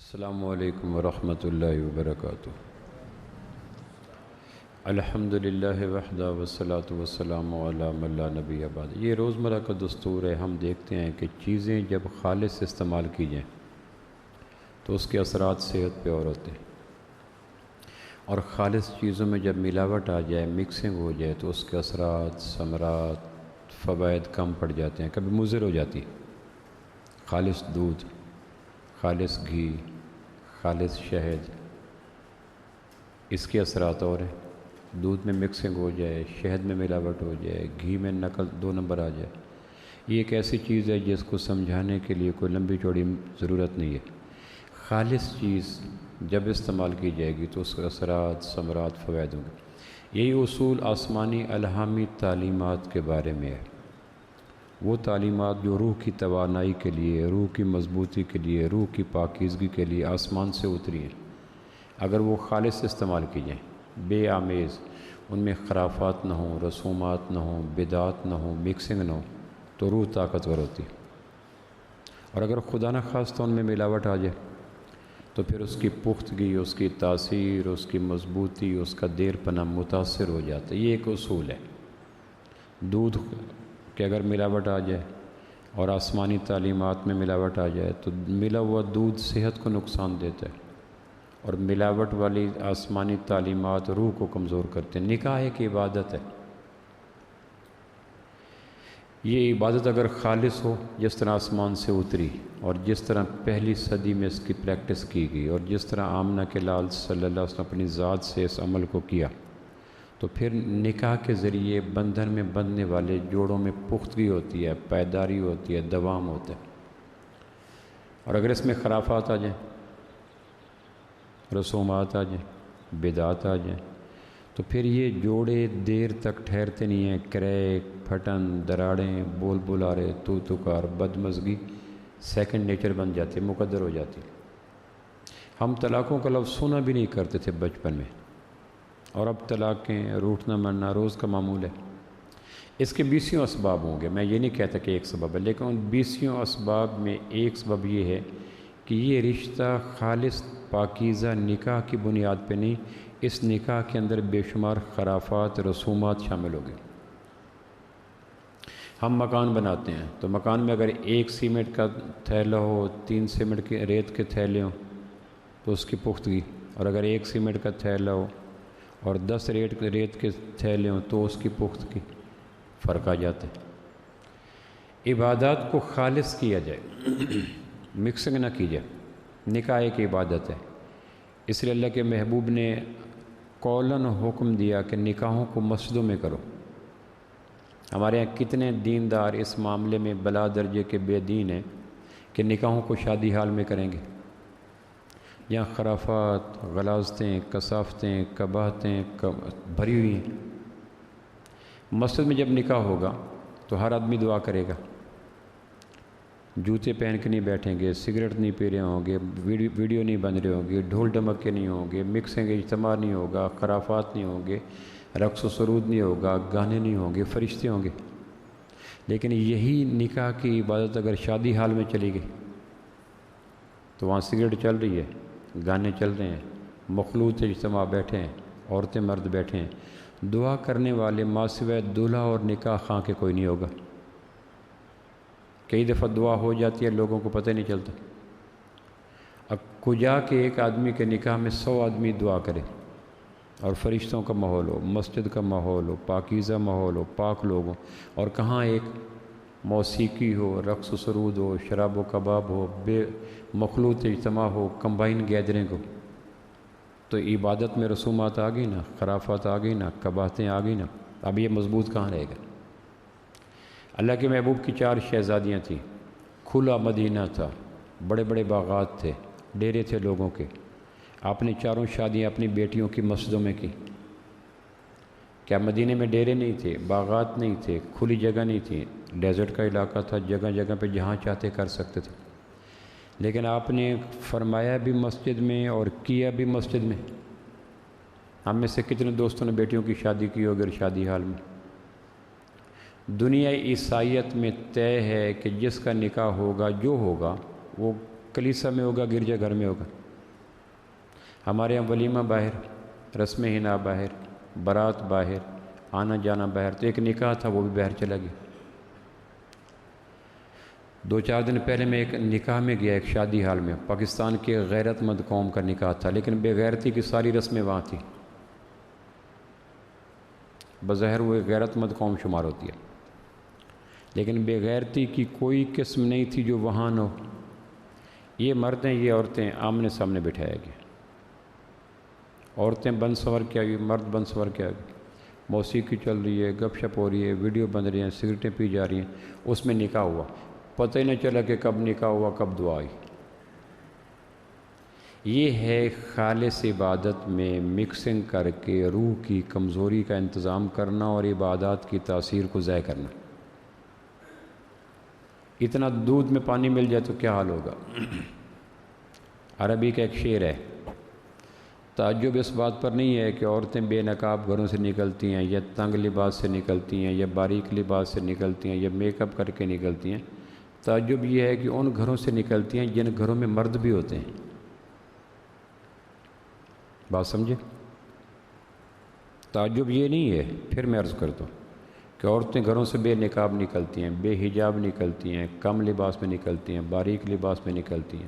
السلام علیکم ورحمۃ اللہ وبرکاتہ۔ الحمدللہ وحدہ والصلاۃ والسلام علی من لا نبی بعد۔ یہ روزمرہ کا دستور ہے۔ ہم دیکھتے ہیں کہ چیزیں جب خالص استعمال کی جائیں تو اس کے اثرات صحت پہ اور ہوتے ہیں، اور خالص چیزوں میں جب ملاوٹ آ جائے، مکسنگ ہو جائے، تو اس کے اثرات، ثمرات، فوائد کم پڑ جاتے ہیں، کبھی مضر ہو جاتی ہے۔ خالص دودھ، خالص گھی، خالص شہد، اس کے اثرات اور ہیں۔ دودھ میں مکسنگ ہو جائے، شہد میں ملاوٹ ہو جائے، گھی میں نقل 2 نمبر آ جائے، یہ ایک ایسی چیز ہے جس کو سمجھانے کے لیے کوئی لمبی چوڑی ضرورت نہیں ہے۔ خالص چیز جب استعمال کی جائے گی تو اس کے اثرات، ثمرات، فوائد ہوں گے۔ یہی اصول آسمانی الہامی تعلیمات کے بارے میں ہے۔ وہ تعلیمات جو روح کی توانائی کے لیے، روح کی مضبوطی کے لیے، روح کی پاکیزگی کے لیے آسمان سے اتری ہیں، اگر وہ خالص استعمال کی جائیں، بے آمیز، ان میں خرافات نہ ہوں، رسومات نہ ہوں، بدعات نہ ہوں، مکسنگ نہ ہو، تو روح طاقتور ہوتی ہے۔ اور اگر خدا نہ خواستہ ان میں ملاوٹ آ جائے تو پھر اس کی پختگی، اس کی تاثیر، اس کی مضبوطی، اس کا دیر پنا متاثر ہو جاتا ہے۔ یہ ایک اصول ہے۔ دودھ کہ اگر ملاوٹ آ جائے اور آسمانی تعلیمات میں ملاوٹ آ جائے تو ملا ہوا دودھ صحت کو نقصان دیتا ہے، اور ملاوٹ والی آسمانی تعلیمات روح کو کمزور کرتے ہیں۔ نکاح ایک عبادت ہے۔ یہ عبادت اگر خالص ہو، جس طرح آسمان سے اتری اور جس طرح پہلی صدی میں اس کی پریکٹس کی گئی، اور جس طرح آمنہ کے لال صلی اللہ علیہ وسلم اپنی ذات سے اس عمل کو کیا، تو پھر نکاح کے ذریعے بندھن میں بندھنے والے جوڑوں میں پختگی ہوتی ہے، پائیداری ہوتی ہے، دوام ہوتا ہے۔ اور اگر اس میں خرافات آ جائیں، رسومات آ جائیں، بدعات آ جائیں، تو پھر یہ جوڑے دیر تک ٹھہرتے نہیں ہیں۔ کریک، پھٹن، دراڑیں، بول بلارے، تو تکار، بدمزگی سیکنڈ نیچر بن جاتی ہے، مقدر ہو جاتی ہے۔ ہم طلاقوں کا لفظ سنا بھی نہیں کرتے تھے بچپن میں، اور اب طلاقیں، روٹنا مرنا روز کا معمول ہے۔ اس کے 20 اسباب ہوں گے، میں یہ نہیں کہتا کہ ایک سبب ہے، لیکن ان 20 اسباب میں ایک سبب یہ ہے کہ یہ رشتہ خالص پاکیزہ نکاح کی بنیاد پہ نہیں، اس نکاح کے اندر بے شمار خرافات، رسومات شامل ہو گئے۔ ہم مکان بناتے ہیں تو مکان میں اگر 1 سیمنٹ کا تھیلا ہو، 3 سیمنٹ کے ریت کے تھیلے ہوں تو اس کی پختگی، اور اگر 1 سیمنٹ کا تھیلا ہو اور 10 ریت کے تھیلے ہوں تو اس کی پختگی فرق آ جاتا ہے۔ عبادات کو خالص کیا جائے، مکسنگ نہ کی جائے۔ نکاح ایک عبادت ہے، اس لیے اللہ کے محبوب نے قولاً حکم دیا کہ نکاحوں کو مسجدوں میں کرو۔ ہمارے یہاں کتنے دیندار اس معاملے میں بلا درجے کے بے دین ہیں کہ نکاحوں کو شادی حال میں کریں گے۔ یہاں خرافات، غلاظتیں، کثافتیں، قباحتیں بھری ہوئی ہیں۔ مسجد میں جب نکاح ہوگا تو ہر آدمی دعا کرے گا، جوتے پہن کے نہیں بیٹھیں گے، سگریٹ نہیں پی رہے ہوں گے، ویڈیو نہیں بن رہے ہوں گے، ڈھول ڈمکے نہیں ہوں گے، مکسنگ اجتماع نہیں ہوگا، خرافات نہیں ہوں گے، رقص و سرود نہیں ہوگا، گانے نہیں ہوں گے، فرشتے ہوں گے۔ لیکن یہی نکاح کی عبادت اگر شادی حال میں چلی گئی تو وہاں سگریٹ چل رہی ہے، گانے چل رہے ہیں، مخلوط اجتماع بیٹھے ہیں، عورتیں مرد بیٹھے ہیں، دعا کرنے والے ماں سوائے دولہا اور نکاح خواں کے کوئی نہیں ہوگا۔ کئی دفعہ دعا ہو جاتی ہے، لوگوں کو پتہ نہیں چلتا۔ اب کجا کے ایک آدمی کے نکاح میں 100 آدمی دعا کرے اور فرشتوں کا ماحول ہو، مسجد کا ماحول ہو، پاکیزہ ماحول ہو، پاک لوگ ہوں، اور کہاں ایک موسیقی ہو، رقص و سرود ہو، شراب و کباب ہو، بے مخلوط اجتماع ہو، کمبائن گیدرنگ ہو، تو عبادت میں رسومات آ گئی نا، خرافات آ گئی نا، قباحتیں آ گئی نا، اب یہ مضبوط کہاں رہے گا؟ اللہ کے محبوب کی 4 شہزادیاں تھیں، کھلا مدینہ تھا، بڑے بڑے باغات تھے، ڈیرے تھے لوگوں کے۔ آپ نے 4 شادیاں اپنی بیٹیوں کی مسجدوں میں کی۔ کیا مدینے میں ڈیرے نہیں تھے، باغات نہیں تھے، کھلی جگہ نہیں تھی؟ ڈیزرٹ کا علاقہ تھا، جگہ جگہ پہ جہاں چاہتے کر سکتے تھے، لیکن آپ نے فرمایا بھی مسجد میں اور کیا بھی مسجد میں۔ ہم میں سے کتنے دوستوں نے بیٹیوں کی شادی کی ہوگی شادی حال میں؟ دنیا عیسائیت میں طے ہے کہ جس کا نکاح ہوگا، جو ہوگا وہ کلیسا میں ہوگا، گرجا گھر میں ہوگا. ہمارے یہاں ولیمہ باہر، رسم حنا باہر، بارات باہر، آنا جانا باہر. تو ایک نکاح تھا وہ بھی باہر چلا گیا. 2-4 دن پہلے میں ایک نکاح میں گیا، ایک شادی حال میں، پاکستان کے غیرت مند قوم کا نکاح تھا، لیکن بے غیرتی کی ساری رسمیں وہاں تھیں. بظاہر وہ ایک غیرت مند قوم شمار ہوتی ہے، لیکن بے غیرتی کی کوئی قسم نہیں تھی جو وہاں نہ ہو. یہ مرد ہیں، یہ عورتیں آمنے سامنے بٹھایا گیا. عورتیں بن سنور کے آئی، مرد بن سنور کے آئی. موسیقی چل رہی ہے، گپ شپ ہو رہی ہے، ویڈیو بن رہی ہیں، سگریٹیں پی جا رہی ہیں. اس میں نکاح ہوا، پتہ ہی نہیں چلا کہ کب نکاح ہوا، کب دعا آئی. یہ ہے خالص عبادت میں مکسنگ کر کے روح کی کمزوری کا انتظام کرنا اور عبادات کی تاثیر کو ضائع کرنا. اتنا دودھ میں پانی مل جائے تو کیا حال ہوگا. عربی کا ایک شعر ہے، تعجب اس بات پر نہیں ہے کہ عورتیں بے نقاب گھروں سے نکلتی ہیں، یا تنگ لباس سے نکلتی ہیں، یا باریک لباس سے نکلتی ہیں، یا میک اپ کر کے نکلتی ہیں. تعجب یہ ہے کہ ان گھروں سے نکلتی ہیں جن گھروں میں مرد بھی ہوتے ہیں. بات سمجھے؟ تعجب یہ نہیں ہے. پھر میں عرض کرتا ہوں کہ عورتیں گھروں سے بے نقاب نکلتی ہیں، بے حجاب نکلتی ہیں، کم لباس میں نکلتی ہیں، باریک لباس میں نکلتی ہیں،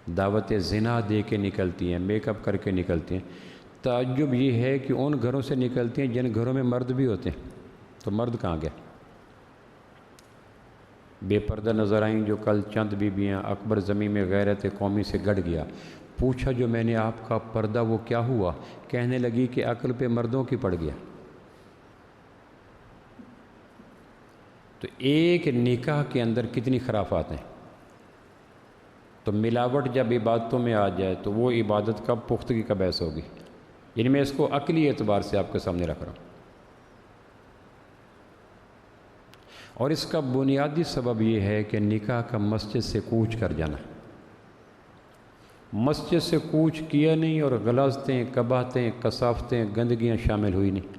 دعوت زنا دے کے نکلتی ہیں، میک اپ کر کے نکلتی ہیں. تعجب یہ ہے کہ ان گھروں سے نکلتی ہیں جن گھروں میں مرد بھی ہوتے ہیں. تو مرد کہاں گیا؟ بے پردہ نظر آئیں جو کل چند بیویاں. اکبر زمین میں غیرت قومی سے گڑ گیا. پوچھا جو میں نے آپ کا پردہ وہ کیا ہوا؟ کہنے لگی کہ عقل پہ مردوں کی پڑ گیا. تو ایک نکاح کے اندر کتنی خرافات ہیں. تو ملاوٹ جب عبادتوں میں آ جائے تو وہ عبادت کب پختگی کا باعث ہوگی. یعنی میں اس کو عقلی اعتبار سے آپ کے سامنے رکھ رہا ہوں. اور اس کا بنیادی سبب یہ ہے کہ نکاح کا مسجد سے کوچ کر جانا. مسجد سے کوچ کیا نہیں اور غلاظتیں، قباحتیں، کثافتیں، گندگیاں شامل ہوئی نہیں.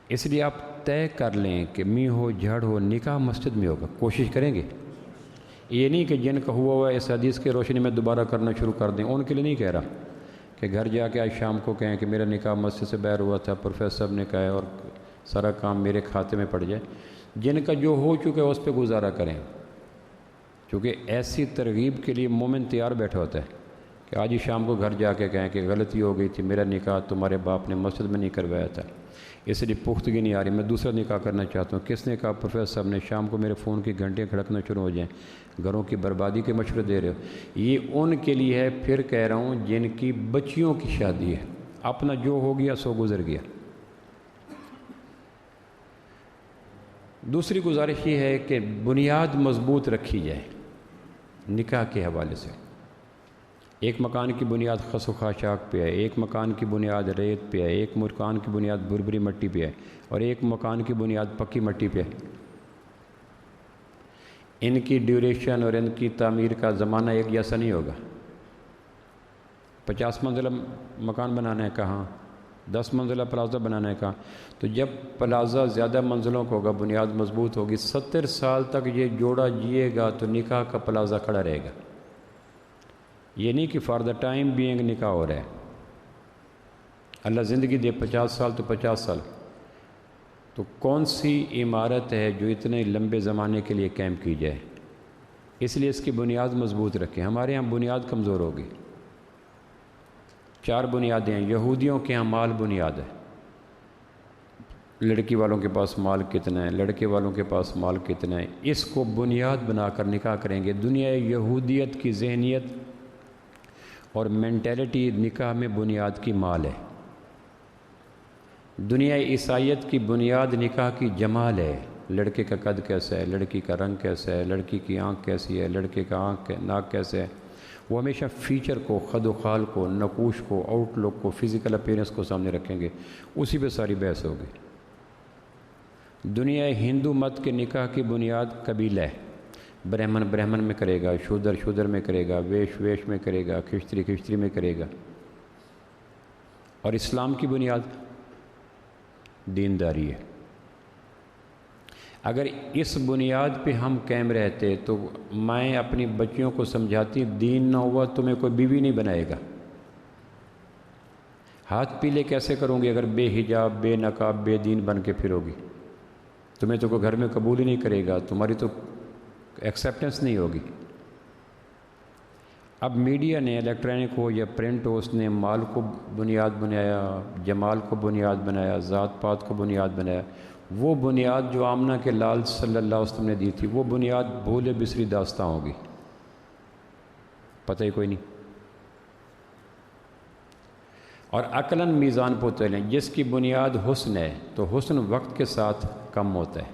اس لیے آپ طے کر لیں کہ می ہو جھڑ ہو نکاح مسجد میں ہوگا. کوشش کریں گے. یہ نہیں کہ جن کا ہوا ہے اس حدیث کے روشنی میں دوبارہ کرنا شروع کر دیں. ان کے لیے نہیں کہہ رہا کہ گھر جا کے آج شام کو کہیں کہ میرا نکاح مسجد سے باہر ہوا تھا، پروفیسر صاحب نے کہا ہے، اور سارا کام میرے کھاتے میں پڑ جائے. جن کا جو ہو چکا ہے اس پہ گزارا کریں. کیونکہ ایسی ترغیب کے لیے مومن تیار بیٹھا ہوتا ہے کہ آج ہی شام کو گھر جا کے کہیں کہ غلطی ہو گئی تھی، میرا نکاح تمہارے باپ نے مسجد میں نہیں کروایا تھا، اس لیے پختگی نہیں آ رہی، میں دوسرا نکاح کرنا چاہتا ہوں. کس نے کہا؟ پروفیسر صاحب نے. شام کو میرے فون کی گھنٹیاں کھڑکنا شروع ہو جائیں. گھروں کی بربادی کے مشورے دے رہے ہو. یہ ان کے لیے ہے. پھر کہہ رہا ہوں جن کی بچیوں کی شادی ہے. اپنا جو ہو گیا سو گزر گیا. دوسری گزارش یہ ہے کہ بنیاد مضبوط رکھی جائے نکاح کے حوالے سے. ایک مکان کی بنیاد خس و خاشاک پہ ہے، ایک مکان کی بنیاد ریت پہ ہے، ایک مکان کی بنیاد بربری مٹی پہ ہے، اور ایک مکان کی بنیاد پکی مٹی پہ ہے. ان کی ڈیوریشن اور ان کی تعمیر کا زمانہ ایک جیسا نہیں ہوگا. 50 منزلہ مکان بنانا ہے کہاں، 10 منزلہ پلازہ بنانا ہے کہاں. تو جب پلازہ زیادہ منزلوں کا ہوگا، بنیاد مضبوط ہوگی، 70 سال تک یہ جوڑا جیے گا تو نکاح کا پلازہ کھڑا رہے گا. یہ نہیں کہ فار دا ٹائم بینگ نکاح ہو رہا ہے. اللہ زندگی دے 50 سال تو 50 سال. تو کون سی عمارت ہے جو اتنے لمبے زمانے کے لیے قائم کی جائے؟ اس لیے اس کی بنیاد مضبوط رکھیں. ہمارے ہاں بنیاد کمزور ہوگی. 4 بنیادیں ہیں. یہودیوں کے ہاں مال بنیاد ہے. لڑکی والوں کے پاس مال کتنا ہے، لڑکے والوں کے پاس مال کتنا ہے، اس کو بنیاد بنا کر نکاح کریں گے. دنیا یہودیت کی ذہنیت اور مینٹیلٹی نکاح میں بنیاد کی مال ہے. دنیا عیسائیت کی بنیاد نکاح کی جمال ہے. لڑکے کا قد کیسا ہے، لڑکی کا رنگ کیسا ہے، لڑکی کی آنکھ کیسی ہے، لڑکے کا ناک کیسا ہے. وہ ہمیشہ فیچر کو، خد و خال کو، نقوش کو، آؤٹ لک کو، فزیکل اپیرنس کو سامنے رکھیں گے. اسی پہ ساری بحث ہوگی. دنیا ہندو مت کے نکاح کی بنیاد قبیلہ ہے. برہمن برہمن میں کرے گا، شودر شودر میں کرے گا، ویش ویش میں کرے گا، کھشتری کھشتری میں کرے گا. اور اسلام کی بنیاد دینداری ہے. اگر اس بنیاد پہ ہم قائم رہتے تو میں اپنی بچیوں کو سمجھاتی دین نہ ہوا تمہیں کوئی بیوی نہیں بنائے گا۔ ہاتھ پیلے کیسے کروں گی اگر بے حجاب بے نقاب بے دین بن کے پھرو گی؟ تمہیں تو کوئی گھر میں قبول ہی نہیں کرے گا، تمہاری تو ایکسیپٹنس نہیں ہوگی۔ اب میڈیا نے الیکٹرانک ہو یا پرنٹ ہو، اس نے مال کو بنیاد بنایا، جمال کو بنیاد بنایا، ذات پات کو بنیاد بنایا۔ وہ بنیاد جو آمنہ کے لال صلی اللہ علیہ وسلم نے دی تھی، وہ بنیاد بھولے بسری داستاں ہوگی، پتہ ہی کوئی نہیں۔ اور عقلاً میزان پہ اتریں، جس کی بنیاد حسن ہے تو حسن وقت کے ساتھ کم ہوتا ہے۔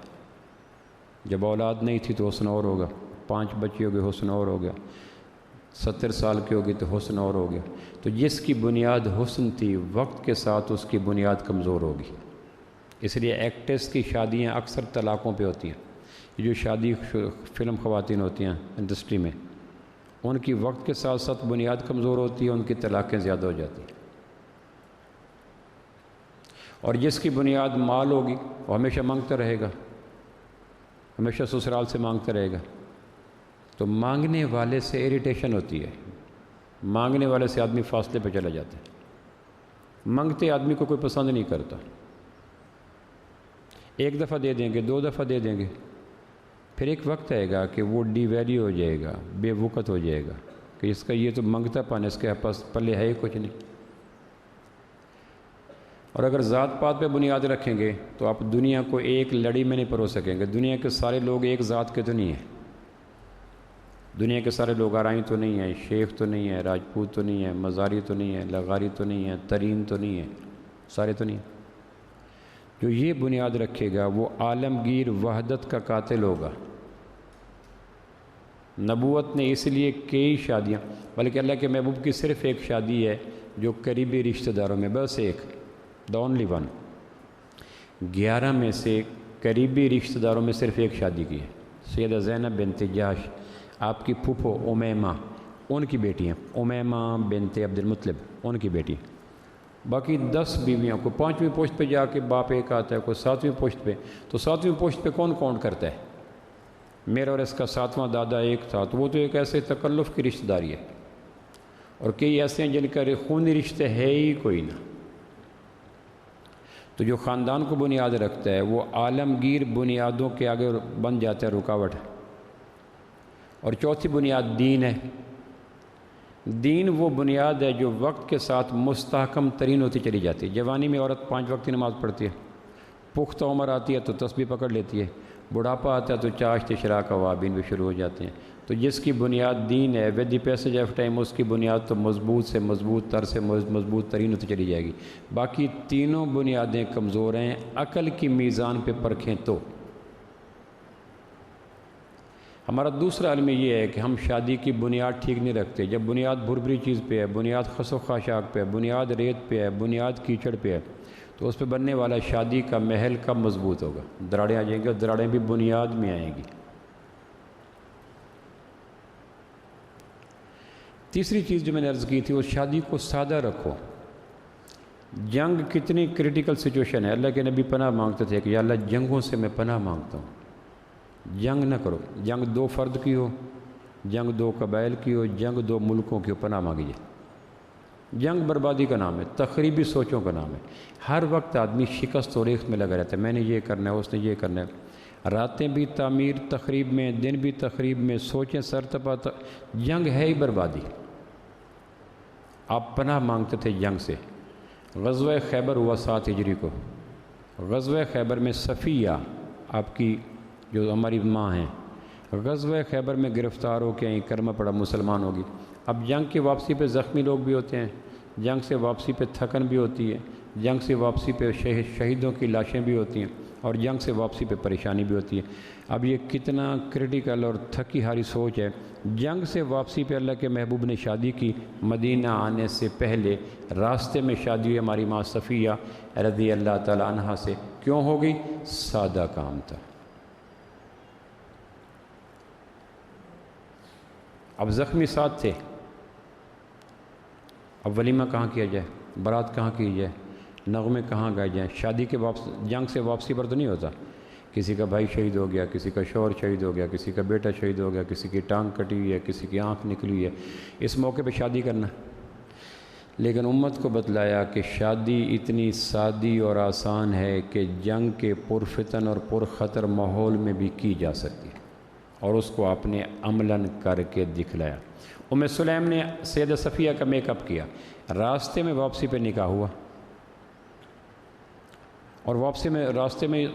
جب اولاد نہیں تھی تو حسن اور ہوگا، 5 بچے ہو گئے حسن اور ہو گیا، 70 سال کی ہوگی تو حسن اور ہو گیا۔ تو جس کی بنیاد حسن تھی، وقت کے ساتھ اس کی بنیاد کمزور ہوگی۔ اس لیے ایکٹرس کی شادیاں اکثر طلاقوں پہ ہوتی ہیں۔ یہ جو شادی فلم خواتین ہوتی ہیں انڈسٹری میں، ان کی وقت کے ساتھ ساتھ بنیاد کمزور ہوتی ہے، ان کی طلاقیں زیادہ ہو جاتی ہیں۔ اور جس کی بنیاد مال ہوگی وہ ہمیشہ مانگتا رہے گا، ہمیشہ سسرال سے مانگتا رہے گا۔ تو مانگنے والے سے اریٹیشن ہوتی ہے، مانگنے والے سے آدمی فاصلے پہ چلا جاتا ہے۔ مانگتے آدمی کو کوئی پسند نہیں کرتا، 1 دفعہ دے دیں گے، 2 دفعہ دے دیں گے، پھر ایک وقت آئے گا کہ وہ ڈی ویلیو ہو جائے گا، بے وقت ہو جائے گا کہ اس کا یہ تو منگتا پانے، اس کے پاس پلے ہے ہی کچھ نہیں۔ اور اگر ذات پات پہ بنیاد رکھیں گے تو آپ دنیا کو ایک لڑی میں نہیں پرو سکیں گے۔ دنیا کے سارے لوگ ایک ذات کے تو نہیں ہیں، دنیا کے سارے لوگ آرائیں تو نہیں ہیں، شیخ تو نہیں ہیں، راجپوت تو نہیں ہیں، مزاری تو نہیں ہیں، لغاری تو نہیں ہیں، ترین تو نہیں ہیں، سارے تو نہیں ہیں۔ جو یہ بنیاد رکھے گا وہ عالمگیر وحدت کا قاتل ہوگا۔ نبوت نے اس لیے کئی شادیاں، بلکہ اللہ کے محبوب کی صرف ایک شادی ہے جو قریبی رشتہ داروں میں، بس ایک، the only one۔ 11 میں سے قریبی رشتہ داروں میں صرف ایک شادی کی ہے، سیدہ زینب بنت جاش، آپ کی پھوپھو امیمہ، ان کی بیٹی ہیں، امیمہ بنت عبد المطلب، ان کی بیٹی۔ باقی 10 بیویوں کو 5ویں پوسٹ پہ جا کے باپ ایک آتا ہے، کوئی 7ویں پوسٹ پہ، تو 7ویں پوسٹ پہ کون کاؤنٹ کرتا ہے؟ میرا اور اس کا 7واں دادا ایک تھا، تو وہ تو ایک ایسے تکلف کی رشتہ داری ہے۔ اور کئی ایسے ہیں جن کا خونی رشتے ہے ہی کوئی نہ۔ تو جو خاندان کو بنیاد رکھتا ہے وہ عالمگیر بنیادوں کے آگے بن جاتا ہے رکاوٹ۔ اور چوتھی بنیاد دین ہے۔ دین وہ بنیاد ہے جو وقت کے ساتھ مستحکم ترین ہوتی چلی جاتی ہے۔ جوانی میں عورت 5 وقت کی نماز پڑھتی ہے، پختہ عمر آتی ہے تو تسبیح پکڑ لیتی ہے، بڑھاپا آتا ہے تو چاشت اشراق اوابین بھی شروع ہو جاتے ہیں۔ تو جس کی بنیاد دین ہے، with the passage of time اس کی بنیاد تو مضبوط سے مضبوط تر سے مضبوط ترین ہوتی چلی جائے گی۔ باقی تینوں بنیادیں کمزور ہیں، عقل کی میزان پہ پرکھیں تو۔ ہمارا دوسرا علم یہ ہے کہ ہم شادی کی بنیاد ٹھیک نہیں رکھتے۔ جب بنیاد بھربری چیز پہ ہے، بنیاد خس و خاشاک پہ ہے، بنیاد ریت پہ ہے، بنیاد کیچڑ پہ ہے، تو اس پہ بننے والا شادی کا محل کب مضبوط ہوگا؟ دراڑیں آ جائیں گی، اور دراڑیں بھی بنیاد میں آئیں گی۔ تیسری چیز جو میں نے عرض کی تھی، وہ شادی کو سادہ رکھو۔ جنگ کتنی کرٹیکل سچویشن ہے، اللہ کے نبی پناہ مانگتے تھے کہ یا اللہ جنگوں سے میں پناہ مانگتا ہوں، جنگ نہ کرو۔ جنگ 2 فرد کی ہو، جنگ 2 قبائل کی ہو، جنگ 2 ملکوں کی ہو، پناہ مانگیے۔ جنگ بربادی کا نام ہے، تخریبی سوچوں کا نام ہے۔ ہر وقت آدمی شکست و ریخت میں لگا رہتا ہے، میں نے یہ کرنا ہے، اس نے یہ کرنا ہے، راتیں بھی تعمیر تخریب میں، دن بھی تخریب میں، سوچیں سرتپا۔ جنگ ہے ہی بربادی۔ آپ پناہ مانگتے تھے جنگ سے۔ غزوہ خیبر ہوا 7 ہجری کو۔ غزوہ خیبر میں صفیہ آپ کی جو ہماری ماں ہیں، غزوہ خیبر میں گرفتار ہو کے آئیں، کلمہ پڑا، مسلمان ہوگی۔ اب جنگ کی واپسی پہ زخمی لوگ بھی ہوتے ہیں، جنگ سے واپسی پہ تھکن بھی ہوتی ہے، جنگ سے واپسی پہ شہیدوں کی لاشیں بھی ہوتی ہیں، اور جنگ سے واپسی پہ پریشانی بھی ہوتی ہے۔ اب یہ کتنا کرٹیکل اور تھکی ہاری سوچ ہے۔ جنگ سے واپسی پہ اللہ کے محبوب نے شادی کی، مدینہ آنے سے پہلے راستے میں شادی ہوئی ہماری ماں صفیہ رضی اللہ تعالی عنہا سے۔ کیوں ہو گئی؟ سادہ کام تھا۔ اب زخمی ساتھ تھے، اب ولیمہ کہاں کیا جائے، بارات کہاں کی جائے، نغمے کہاں گائے جائیں؟ شادی کے جنگ سے واپسی پر تو نہیں ہوتا کسی کا بھائی شہید ہو گیا، کسی کا شوہر شہید ہو گیا، کسی کا بیٹا شہید ہو گیا، کسی کی ٹانگ کٹی ہوئی ہے، کسی کی آنکھ نکلی ہوئی ہے، اس موقع پہ شادی کرنا۔ لیکن امت کو بتلایا کہ شادی اتنی سادی اور آسان ہے کہ جنگ کے پرفتن اور پرخطر ماحول میں بھی کی جا سکتی ہے، اور اس کو آپ نے عملاً کر کے دکھلایا۔ ام سلیم نے سیدہ صفیہ کا میک اپ کیا، راستے میں واپسی پہ نکاح ہوا، اور واپسی میں راستے میں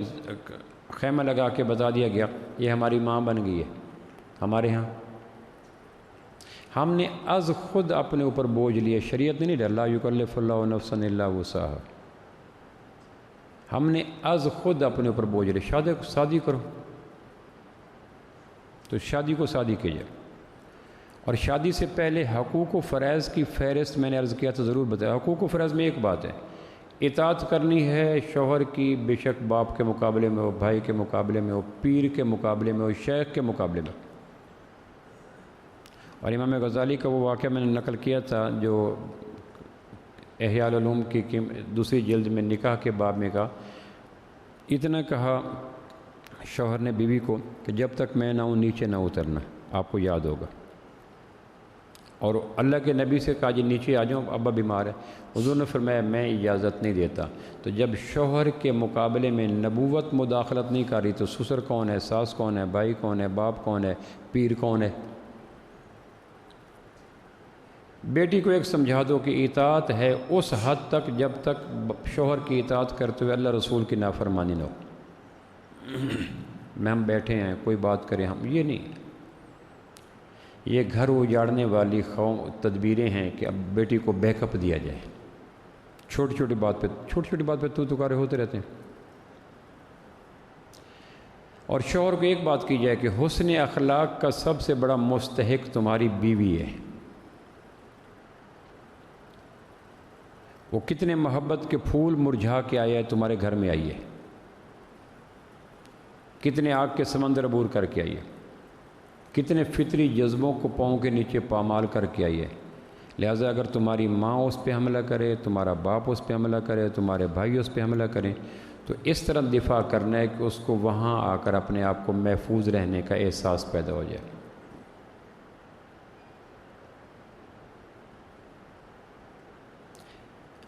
خیمہ لگا کے بتا دیا گیا یہ ہماری ماں بن گئی ہے ہمارے ہاں۔ ہم نے از خود اپنے اوپر بوجھ لیے، شریعت نے نہیں ڈالا، لا یکلف اللہ نفسا الا وسعہا، ہم نے از خود اپنے اوپر بوجھ لیے۔ شادی کرو تو شادی کو شادی کیجیے، اور شادی سے پہلے حقوق و فرائض کی فہرست میں نے عرض کیا تو ضرور بتایا۔ حقوق و فرائض میں ایک بات ہے، اطاعت کرنی ہے شوہر کی، بے شک باپ کے مقابلے میں ہو، بھائی کے مقابلے میں ہو، پیر کے مقابلے میں ہو، شیخ کے مقابلے میں۔ اور امام غزالی کا وہ واقعہ میں نے نقل کیا تھا جو احیاء العلوم کی دوسری جلد میں نکاح کے باب میں کہا، اتنا کہا شوہر نے بیوی کو کہ جب تک میں نہ ہوں نیچے نہ اترنا، آپ کو یاد ہوگا۔ اور اللہ کے نبی سے کہا جی نیچے آ جاؤں، ابا بیمار ہے، حضور نے فرمایا میں اجازت نہیں دیتا۔ تو جب شوہر کے مقابلے میں نبوت مداخلت نہیں کر رہی تو سسر کون ہے، ساس کون ہے، بھائی کون ہے، باپ کون ہے، پیر کون ہے؟ بیٹی کو ایک سمجھا دو کہ اطاعت ہے اس حد تک جب تک شوہر کی اطاعت کرتے ہوئے اللہ رسول کی نافرمانی نہ ہو۔ میں ہم بیٹھے ہیں کوئی بات کریں ہم، یہ نہیں، یہ گھر اجاڑنے والی تدبیریں ہیں کہ اب بیٹی کو بیک اپ دیا جائے، چھوٹی چھوٹی بات پہ تو تکارے ہوتے رہتے ہیں۔ اور شوہر کو ایک بات کی جائے کہ حسن اخلاق کا سب سے بڑا مستحق تمہاری بیوی ہے، وہ کتنے محبت کے پھول مرجھا کے آیا ہے تمہارے گھر میں آئی ہے، کتنے آگ کے سمندر عبور کر کے آئی ہے، کتنے فطری جذبوں کو پاؤں کے نیچے پامال کر کے آئی ہے۔ لہٰذا اگر تمہاری ماں اس پہ حملہ کرے، تمہارا باپ اس پہ حملہ کرے، تمہارے بھائی اس پہ حملہ کریں، تو اس طرح دفاع کرنا ہے کہ اس کو وہاں آ کر اپنے آپ کو محفوظ رہنے کا احساس پیدا ہو جائے۔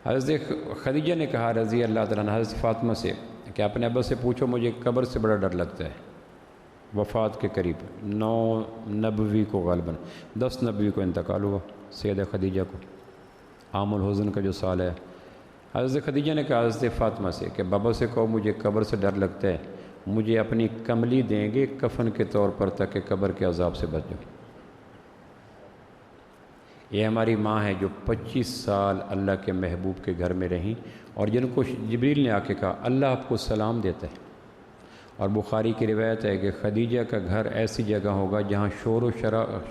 حضرت خدیجہ نے کہا رضی اللہ تعالیٰ عنہ حضرت فاطمہ سے کہ اپنے ابا سے پوچھو مجھے قبر سے بڑا ڈر لگتا ہے۔ وفات کے قریب 9 نبوی کو غالباً 10 نبوی کو انتقال ہوا سیدہ خدیجہ کو، عام الحزن کا جو سال ہے۔ حضرت خدیجہ نے کہا حضرت فاطمہ سے کہ بابا سے کہو مجھے قبر سے ڈر لگتا ہے، مجھے اپنی کملی دیں گے کفن کے طور پر تاکہ قبر کے عذاب سے بچ جاؤں۔ یہ ہماری ماں ہے جو 25 سال اللہ کے محبوب کے گھر میں رہیں، اور جن کو جبریل نے آ کے کہا اللہ آپ کو سلام دیتا ہے۔ اور بخاری کی روایت ہے کہ خدیجہ کا گھر ایسی جگہ ہوگا جہاں شور و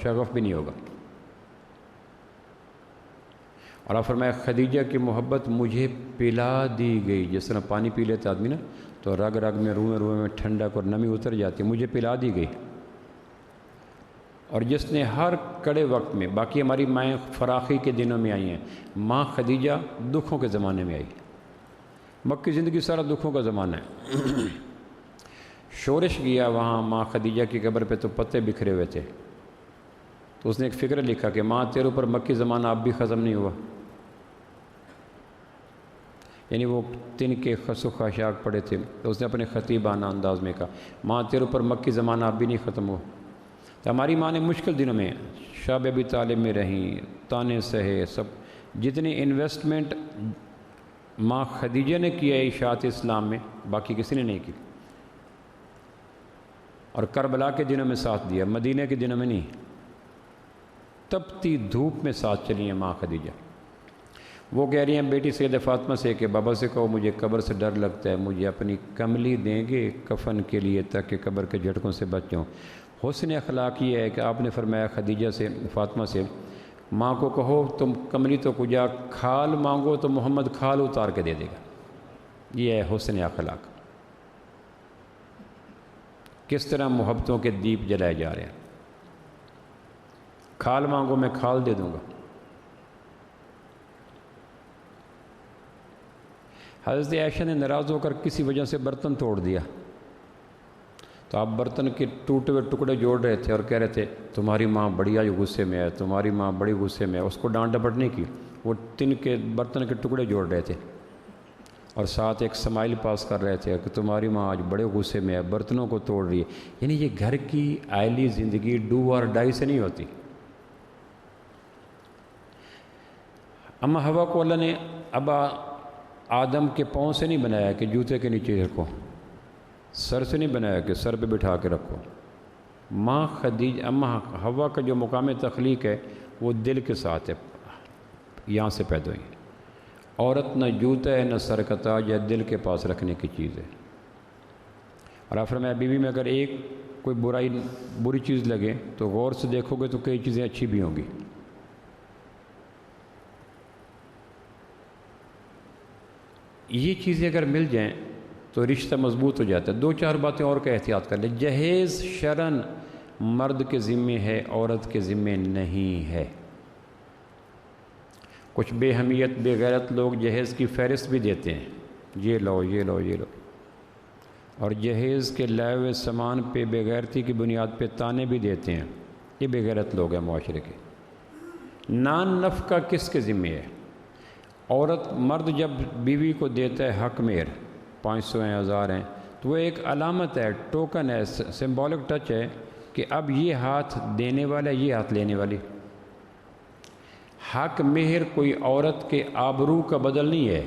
شغف بھی نہیں ہوگا، اور آپ فرمایا خدیجہ کی محبت مجھے پلا دی گئی، جس طرح پانی پی لیتا آدمی نا تو رگ رگ میں روئے میں ٹھنڈک اور نمی اتر جاتی، مجھے پلا دی گئی۔ اور جس نے ہر کڑے وقت میں، باقی ہماری مائیں فراخی کے دنوں میں آئی ہیں، ماں خدیجہ دکھوں کے زمانے میں آئی۔ مکی زندگی سارا دکھوں کا زمانہ ہے۔ شورش گیا وہاں ماں خدیجہ کی قبر پہ تو پتے بکھرے ہوئے تھے، تو اس نے ایک فکر لکھا کہ ماں تیرے اوپر مکی زمانہ اب بھی ختم نہیں ہوا، یعنی وہ تن کے خس و خاشاک پڑے تھے، تو اس نے اپنے خطیبانہ انداز میں کہا ماں تیرے اوپر مکی زمانہ اب بھی نہیں ختم ہوا۔ تو ہماری ماں نے مشکل دنوں میں شاب ابی طالب میں رہیں، تانے سہے، سب جتنی انویسٹمنٹ ماں خدیجہ نے کیا ہے اشاعت اسلام میں باقی کسی نے نہیں کی، اور کربلا کے دنوں میں ساتھ دیا، مدینہ کے دنوں میں نہیں، تپتی دھوپ میں ساتھ چلی ہیں ماں خدیجہ۔ وہ کہہ رہی ہیں بیٹی سید فاطمہ سے کہ بابا سے کہو مجھے قبر سے ڈر لگتا ہے، مجھے اپنی کملی دیں گے کفن کے لیے تاکہ قبر کے جھٹکوں سے بچ جاؤں۔ حسن اخلاق یہ ہے کہ آپ نے فرمایا خدیجہ سے، فاطمہ سے، ماں کو کہو تم کملی تو کجا، کھال مانگو تو محمد کھال اتار کے دے دے گا۔ یہ ہے حسن اخلاق، کس طرح محبتوں کے دیپ جلائے جا رہے ہیں۔ کھال مانگو میں کھال دے دوں گا۔ حضرت عائشہ نے ناراض ہو کر کسی وجہ سے برتن توڑ دیا، تو آپ برتن کے ٹوٹے ہوئے ٹکڑے جوڑ رہے تھے اور کہہ رہے تھے تمہاری ماں بڑی آج غصے میں ہے، تمہاری ماں بڑی غصے میں ہے، اس کو ڈانٹ ڈپٹ نہیں کی، وہ تن کے برتن کے ٹکڑے جوڑ رہے تھے اور ساتھ ایک سمائل پاس کر رہے تھے کہ تمہاری ماں آج بڑے غصے میں ہے، برتنوں کو توڑ رہی ہے۔ یعنی یہ گھر کی آئلی زندگی ڈو اور ڈائی سے نہیں ہوتی۔ اما ہوا کو اللہ نے ابا آدم کے پاؤں سے نہیں بنایا کہ جوتے کے نیچے رکھو، سر سے نہیں بنایا کہ سر پہ بٹھا کے رکھو۔ ماں اما ہوا کا جو مقام تخلیق ہے وہ دل کے ساتھ ہے، یہاں سے پیدا ہوئی۔ عورت نہ جوتا ہے نہ سر کا تاج ہے، دل کے پاس رکھنے کی چیز ہے۔ اور آپ فرمایا بیوی میں اگر ایک کوئی بری چیز لگے تو غور سے دیکھو گے تو کئی چیزیں اچھی بھی ہوں گی۔ یہ چیزیں اگر مل جائیں تو رشتہ مضبوط ہو جاتا ہے۔ دو چار باتیں اور کا احتیاط کر لیں۔ جہیز شرعاً مرد کے ذمے ہے، عورت کے ذمے نہیں ہے۔ کچھ بے حمیت بے غیرت لوگ جہیز کی فہرست بھی دیتے ہیں، یہ لو یہ لو یہ لو، اور جہیز کے لائے ہوئے سامان پہ بے غیرتی کی بنیاد پہ تانے بھی دیتے ہیں۔ یہ بے غیرت لوگ ہیں معاشرے کے۔ نان نفقہ کس کے ذمے ہے؟ عورت مرد جب بیوی کو دیتا ہے حق مہر، 500 ہیں 1000 ہیں، تو وہ ایک علامت ہے، ٹوکن ہے، سمبولک ٹچ ہے کہ اب یہ ہاتھ دینے والا ہے، یہ ہاتھ لینے والی۔ حق مہر کوئی عورت کے آبرو کا بدل نہیں ہے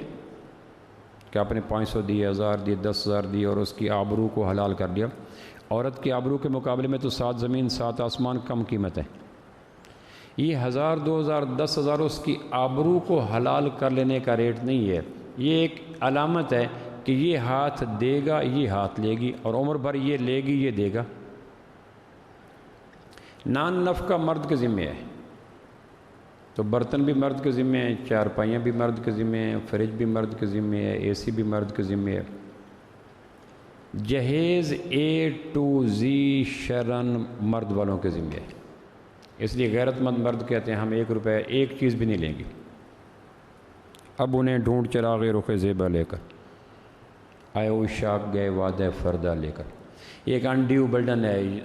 کہ آپ نے 500 دیے، 1000 دیے، 10,000 دیے اور اس کی آبرو کو حلال کر دیا۔ عورت کے آبرو کے مقابلے میں تو 7 زمین 7 آسمان کم قیمت ہے۔ یہ 1000 2000 10,000 اس کی آبرو کو حلال کر لینے کا ریٹ نہیں ہے، یہ ایک علامت ہے کہ یہ ہاتھ دے گا، یہ ہاتھ لے گی، اور عمر بھر یہ لے گی، یہ دے گا۔ نان نفقہ مرد کے ذمے ہے، تو برتن بھی مرد کے ذمے ہیں، چارپائیاں بھی مرد کے ذمے ہیں، فریج بھی مرد کے ذمے ہے، اے سی بھی مرد کے ذمے ہے۔ جہیز A to Z شرعاً مرد والوں کے ذمے ہے، اس لیے غیرت مند مرد کہتے ہیں ہم 1 روپے ایک چیز بھی نہیں لیں گے۔ اب انہیں ڈھونڈ چراغ رخ زیبا لے کر آئے وہ شاک گئے وعدہ فردہ لے کر۔ ایک انڈیو بلڈن ہے۔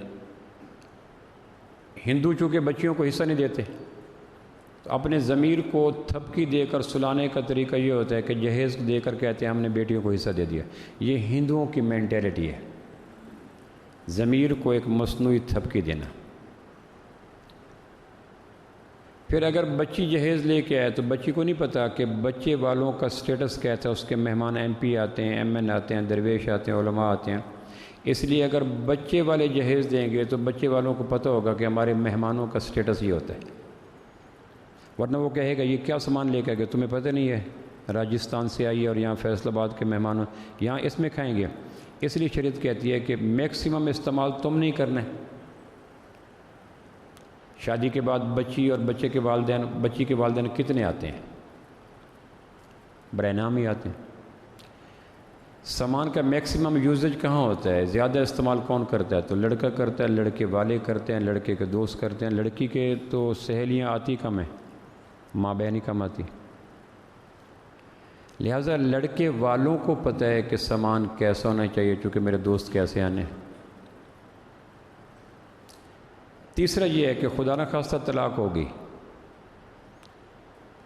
ہندو چونکہ بچیوں کو حصہ نہیں دیتے تو اپنے ضمیر کو تھپکی دے کر سلانے کا طریقہ یہ ہوتا ہے کہ جہیز دے کر کہتے ہیں ہم نے بیٹیوں کو حصہ دے دیا۔ یہ ہندوؤں کی مینٹیلٹی ہے، ضمیر کو ایک مصنوعی تھپکی دینا۔ پھر اگر بچی جہیز لے کے آئے تو بچی کو نہیں پتا کہ بچے والوں کا سٹیٹس کیا تھا، اس کے مہمان MP آتے ہیں، MN آتے ہیں، درویش آتے ہیں، علماء آتے ہیں۔ اس لیے اگر بچے والے جہیز دیں گے تو بچے والوں کو پتہ ہوگا کہ ہمارے مہمانوں کا سٹیٹس یہ ہوتا ہے، ورنہ وہ کہے گا یہ کیا سامان لے کے گئے، تمہیں پتہ نہیں ہے راجستھان سے آئی ہے اور یہاں فیصل آباد کے مہمان یہاں اس میں کھائیں گے۔ اس لیے شریعت کہتی ہے کہ میکسیمم استعمال تم نہیں کرنا ہے۔ شادی کے بعد بچی اور بچے کے والدین، بچی کے والدین کتنے آتے ہیں؟ برائے نام ہی آتے ہیں۔ سامان کا میکسیمم یوزیج کہاں ہوتا ہے؟ زیادہ استعمال کون کرتا ہے؟ تو لڑکا کرتا ہے، لڑکے والے کرتے ہیں، لڑکے کے دوست کرتے ہیں، لڑکی کے تو سہیلیاں آتی کم ہیں، ماں بہن ہی کم آتی۔ لہٰذا لڑکے والوں کو پتہ ہے کہ سامان کیسا ہونا چاہیے، چونکہ میرے دوست کیسے آنے۔ تیسرا یہ ہے کہ خدا نہ خواستہ طلاق ہوگی،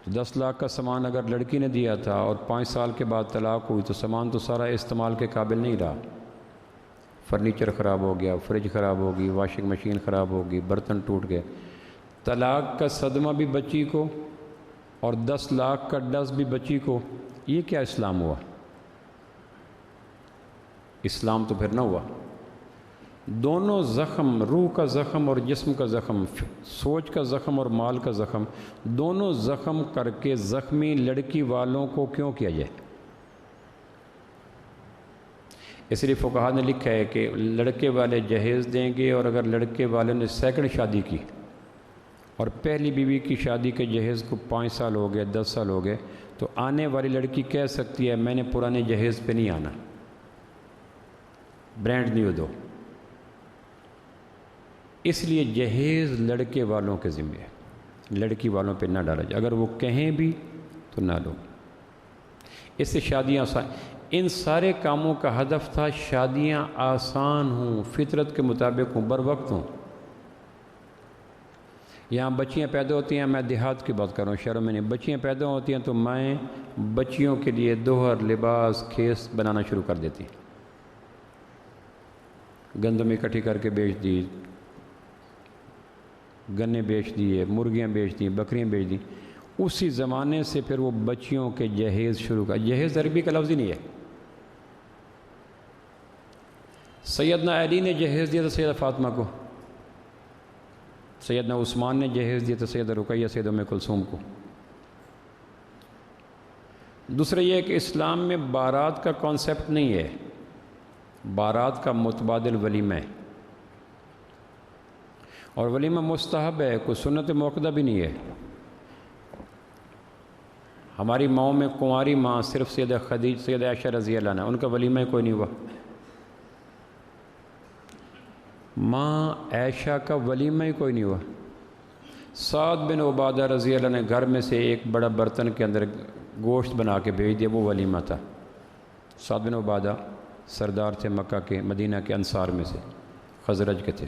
10 لاکھ کا سامان اگر لڑکی نے دیا تھا اور 5 سال کے بعد طلاق ہوئی تو سامان تو سارا استعمال کے قابل نہیں رہا۔ فرنیچر خراب ہو گیا، فریج خراب ہوگی، واشنگ مشین خراب ہوگی، برتن ٹوٹ گئے۔ طلاق کا صدمہ بھی بچی کو اور 10 لاکھ کا ڈس بھی بچی کو۔ یہ کیا اسلام ہوا؟ اسلام تو پھر نہ ہوا۔ دونوں زخم، روح کا زخم اور جسم کا زخم، سوچ کا زخم اور مال کا زخم، دونوں زخم کر کے زخمی لڑکی والوں کو کیوں کیا جائے؟ اس لیے فقہا نے لکھا ہے کہ لڑکے والے جہیز دیں گے، اور اگر لڑکے والے نے سیکنڈ شادی کی اور پہلی بیوی کی شادی کے جہیز کو 5 سال ہو گئے، 10 سال ہو گئے، تو آنے والی لڑکی کہہ سکتی ہے میں نے پرانے جہیز پہ نہیں آنا، برانڈ نیو دو۔ اس لیے جہیز لڑکے والوں کے ذمہ ہے، لڑکی والوں پہ نہ ڈالا جائے، اگر وہ کہیں بھی تو نہ لو۔ اس سے شادیاں ان سارے کاموں کا ہدف تھا شادیاں آسان ہوں، فطرت کے مطابق ہوں، بر وقت ہوں۔ یہاں بچیاں پیدا ہوتی ہیں، میں دیہات کی بات کر رہا ہوں، شہروں میں نہیں، بچیاں پیدا ہوتی ہیں تو مائیں بچیوں کے لیے دوہر، لباس، کھیس بنانا شروع کر دیتی ہیں، گندم اکٹھی کر کے بیچ دی، گنے بیچ دیے، مرغیاں بیچ دیں، بکریاں بیچ دیں۔ اسی زمانے سے پھر وہ بچیوں کے جہیز شروع کر، جہیز عربی کا لفظ ہی نہیں ہے۔ سیدنا علی نے جہیز دیا تھا سیدہ فاطمہ کو، سیدنا عثمان نے جہیز دیا تھا سیدہ رقیہ، سیدہ ام کلثوم کو۔ دوسرا یہ ہے کہ اسلام میں بارات کا کانسیپٹ نہیں ہے، بارات کا متبادل ولیمہ ہے، اور ولیمہ مستحب ہے، کوئی سنت موقدہ بھی نہیں ہے۔ ہماری ماؤں میں کنواری ماں صرف سیدہ عائشہ رضی اللہ عنہ، ان کا ولیمہ کوئی نہیں ہوا۔ ماں عائشہ کا ولیمہ ہی کوئی نہیں ہوا۔ سعد بن عبادہ رضی اللہ عنہ گھر میں سے ایک بڑا برتن کے اندر گوشت بنا کے بھیج دیا، وہ ولیمہ تھا۔ سعد بن عبادہ سردار تھے مکہ کے، مدینہ کے انصار میں سے، خزرج کے تھے۔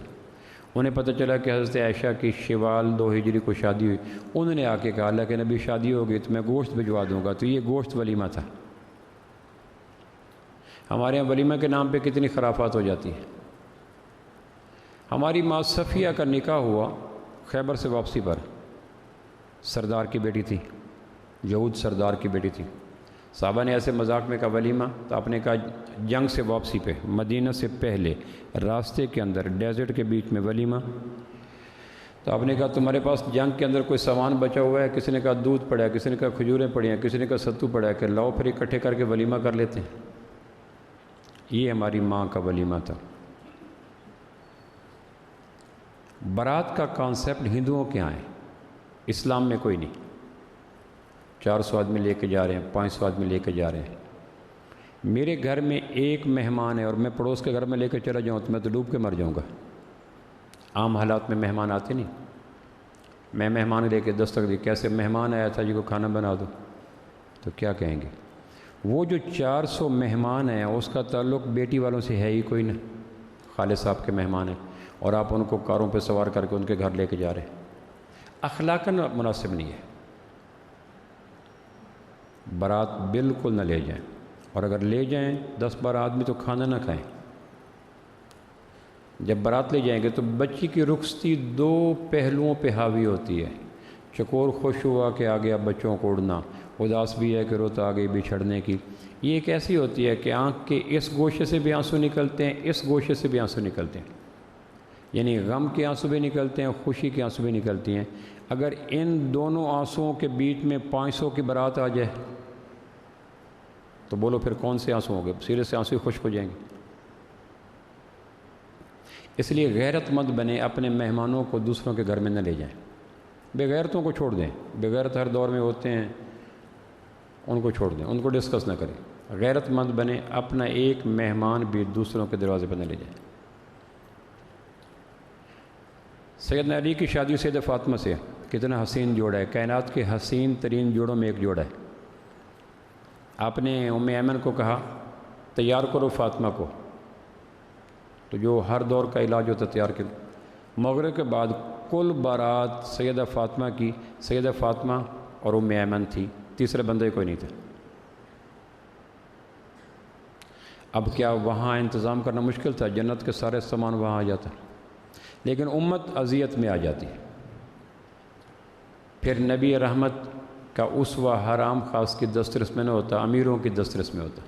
انہیں پتہ چلا کہ حضرت عائشہ کی شوال 2 ہجری کو شادی ہوئی، انہوں نے آ کے کہا اللہ کے نبی شادی ہوگی تو میں گوشت بھجوا دوں گا، تو یہ گوشت ولیمہ تھا۔ ہمارے یہاں ولیمہ کے نام پہ کتنی خرافات ہو جاتی ہیں۔ ہماری ماں صفیہ کا نکاح ہوا خیبر سے واپسی پر، سردار کی بیٹی تھی، یہود سردار کی بیٹی تھی۔ صحابہ نے ایسے مذاق میں کہا ولیمہ، تو آپ نے کہا جنگ سے واپسی پہ، مدینہ سے پہلے راستے کے اندر ڈیزرٹ کے بیچ میں ولیمہ۔ تو آپ نے کہا تمہارے پاس جنگ کے اندر کوئی سامان بچا ہوا ہے؟ کسی نے کہا دودھ پڑا ہے، کسی نے کہا کھجوریں پڑی ہیں، کسی نے کہا ستو پڑا ہے، کہ لاؤ پھر اکٹھے کر کے ولیمہ کر لیتے ہیں۔ یہ ہماری ماں کا ولیمہ تھا۔ برات کا کانسیپٹ ہندوؤں کے ہاں ہے، اسلام میں کوئی نہیں۔ 400 آدمی لے کے جا رہے ہیں، 500 آدمی لے کے جا رہے ہیں۔ میرے گھر میں ایک مہمان ہے اور میں پڑوس کے گھر میں لے کے چلا جاؤں تو میں تو ڈوب کے مر جاؤں گا۔ عام حالات میں مہمان آتے نہیں، میں مہمان لے کے دستک دی، کیسے مہمان آیا تھا جی کو کھانا بنا دو، تو کیا کہیں گے؟ وہ جو 400 مہمان ہیں اس کا تعلق بیٹی والوں سے ہے ہی کوئی نہ، خالد صاحب کے مہمان ہیں، اور آپ ان کو کاروں پہ سوار کر کے ان کے گھر لے کے جا رہے ہیں۔ اخلاقاً مناسب نہیں ہے۔ برات بالکل نہ لے جائیں، اور اگر لے جائیں 10-12 آدمی تو کھانا نہ کھائیں۔ جب برات لے جائیں گے تو بچی کی رخصتی 2 پہلوؤں پہ حاوی ہوتی ہے۔ چکور خوش ہوا کہ آ گیا بچوں کو اڑنا، اداس بھی ہے کہ روت آ گئی بچھڑنے کی۔ یہ ایک ایسی ہوتی ہے کہ آنکھ کے اس گوشے سے بھی آنسو نکلتے ہیں، اس گوشے سے بھی آنسو نکلتے ہیں، یعنی غم کے آنسو بھی نکلتے ہیں، خوشی کے آنسو بھی نکلتی ہیں۔ اگر ان دونوں آنسوؤں کے بیچ میں 500 کی برات آ جائے تو بولو پھر کون سے آنسو ہوں گے؟ سیرے سے آنسو ہی خشک ہو جائیں گے۔ اس لیے غیرت مند بنے، اپنے مہمانوں کو دوسروں کے گھر میں نہ لے جائیں، بے غیرتوں کو چھوڑ دیں، بے غیرت ہر دور میں ہوتے ہیں، ان کو چھوڑ دیں، ان کو ڈسکس نہ کریں۔ غیرت مند بنے، اپنا ایک مہمان بھی دوسروں کے دروازے پر نہ لے جائیں۔ سیدنا علی کی شادی سیدہ فاطمہ سے، کتنا حسین جوڑا ہے، کائنات کے حسین ترین جوڑوں میں ایک جوڑا ہے۔ آپ نے ام ایمن کو کہا تیار کرو فاطمہ کو، تو جو ہر دور کا علاج ہوتا تیار کرو۔ مغرب کے بعد کل بارات سیدہ فاطمہ کی، سیدہ فاطمہ اور ام ایمن تھی، تیسرے بندے کوئی نہیں تھا۔ اب کیا وہاں انتظام کرنا مشکل تھا؟ جنت کے سارے سامان وہاں آ جاتا، لیکن امت اذیت میں آ جاتی۔ پھر نبی رحمت کا اسوہ ہر عام خاص کی دسترس میں نہ ہوتا، امیروں کی دسترس میں ہوتا۔